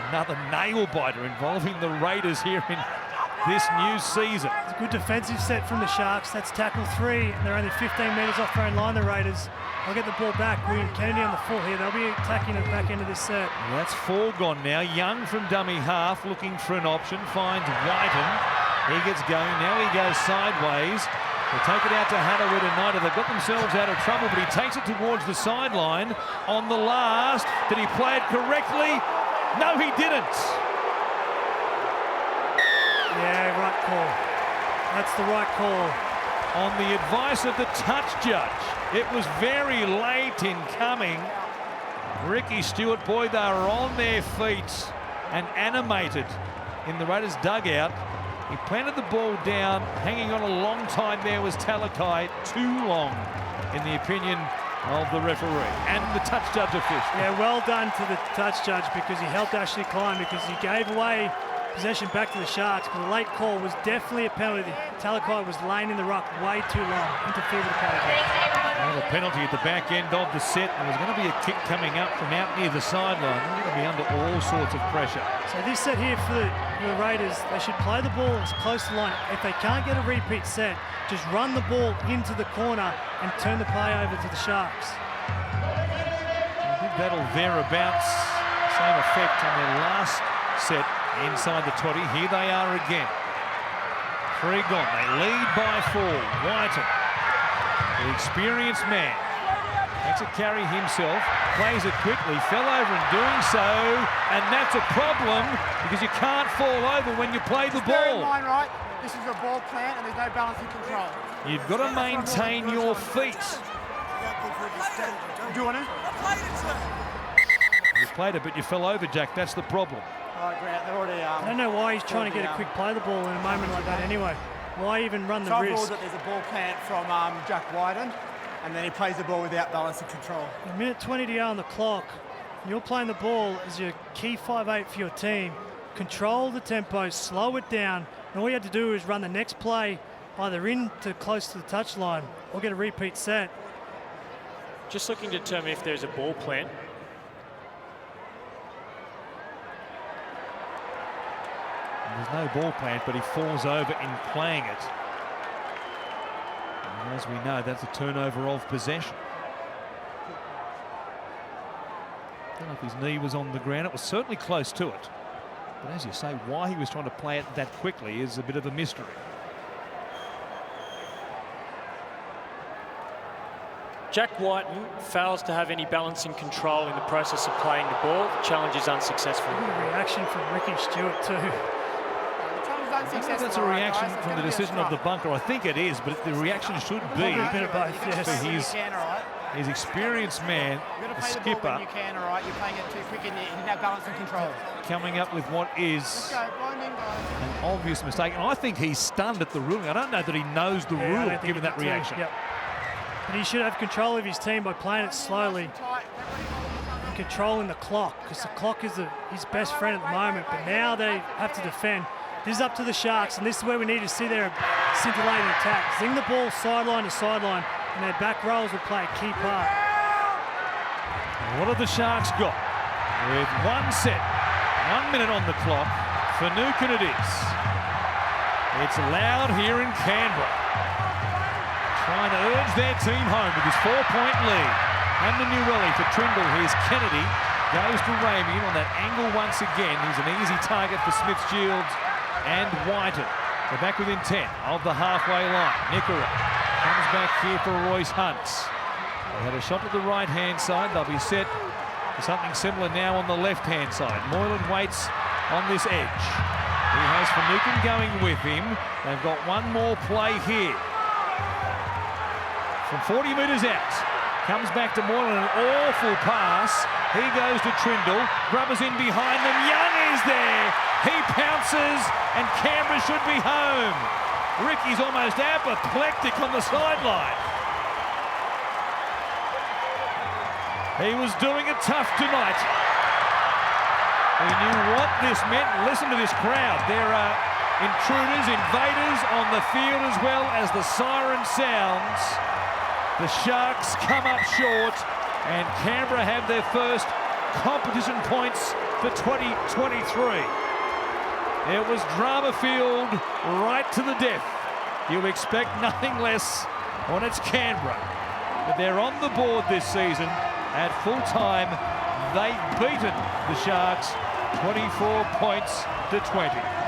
Another nail-biter involving the Raiders here in this new season. It's a good defensive set from the Sharks. That's tackle 3, and they're only 15 metres off their own line, the Raiders. They'll get the ball back. William Kennedy on the full here. They'll be attacking at the back end of this set. Well, that's 4 gone now. Young from dummy half, looking for an option, finds Whiten. He gets going. Now he goes sideways. They take it out to Hadaway tonight. They've got themselves out of trouble, but he takes it towards the sideline on the last. Did he play it correctly? No, he didn't. Yeah, right call. That's the right call. On the advice of the touch judge. It was very late in coming. Ricky Stewart, boy, they were on their feet and animated in the Raiders dugout. He planted the ball down. Hanging on a long time there was Talakai. Too long, in the opinion of the referee and the touch judge official. Yeah, well done to the touch judge, because he helped Ashley Klein, because he gave away possession back to the Sharks, but the late call was definitely a penalty. Talakai was laying in the ruck way too long, interfered with the penalty. Well, a penalty at the back end of the set, and there's going to be a kick coming up from out near the sideline. They're going to be under all sorts of pressure. So this set here for the Raiders, they should play the ball as close to the line. If they can't get a repeat set, just run the ball into the corner and turn the play over to the Sharks. A big battle thereabouts. Same effect on their last set inside the 20. Here they are again. 3 gone. They lead by 4. Whiten, the experienced man, makes a carry himself, plays it quickly, fell over in doing so, and that's a problem because you can't fall over when you play the ball. Bear in mind, right, This is a ball plant and there's no balancing control. You've got to maintain your feet. Do you want to? You played it, but you fell over, Jack. That's the problem. All right, Grant, they're already... I don't know why he's trying to get a quick play of the ball in a moment like that anyway. Why even run the So I've risk? ruled that there's a ball plant from Jack Wyden, and then he plays the ball without balancing control. A minute 20 to go on the clock. You're playing the ball as your key 5'8" for your team. Control the tempo, slow it down, and all you have to do is run the next play either in to close to the touchline or get a repeat set. Just looking to determine if there's a ball plant. There's no ball plant, but he falls over in playing it. And as we know, that's a turnover of possession. I don't know if his knee was on the ground. It was certainly close to it. But as you say, why he was trying to play it that quickly is a bit of a mystery. Jack Whiten fails to have any balancing control in the process of playing the ball. The challenge is unsuccessful. Good reaction from Ricky Stewart too. I think that's a reaction from the decision of the bunker. I think it is, but the reaction should be A bit of both, yes. for his experienced man, the skipper, You can, all right. You're playing it too quick and you didn't have balance and control. coming up with what is Go, blinding, guys. an obvious mistake. And I think he's stunned at the ruling. I don't know that he knows the Yeah, I rule, don't think given he that did too. reaction. Yep. But he should have control of his team by playing it slowly Tight. and controlling the clock, because the clock is his best friend at the moment. But now they have to defend. This is up to the Sharks, and this is where we need to see their scintillating attack. Zing the ball sideline to sideline, and their back rows will play a key part. What have the Sharks got? With one set, 1 minute on the clock. For Nukin it is. It's loud here in Canberra. Trying to urge their team home with his 4-point lead. And the Newelly for Trindle. Here's Kennedy. Goes to Ramey on that angle once again. He's an easy target for Smith-Shields and Whiten. They're back within 10 of the halfway line. Nickera comes back here for Royce Hunt. They had a shot to the right-hand side. They'll be set for something similar now on the left-hand side. Moylan waits on this edge. He has Finucane going with him. They've got one more play here. From 40 metres out. Comes back to Moylan, an awful pass. He goes to Trindle. Grubbers in behind them. Young is there. He pounces, and Canberra should be home. Ricky's almost apoplectic on the sideline. He was doing it tough tonight. He knew what this meant. Listen to this crowd. There are intruders, invaders on the field as well as the siren sounds. The Sharks come up short, and Canberra have their first competition points for 2023. It was drama-filled right to the death. You expect nothing less when it's Canberra. But they're on the board this season. At full time, they've beaten the Sharks 24 points to 20.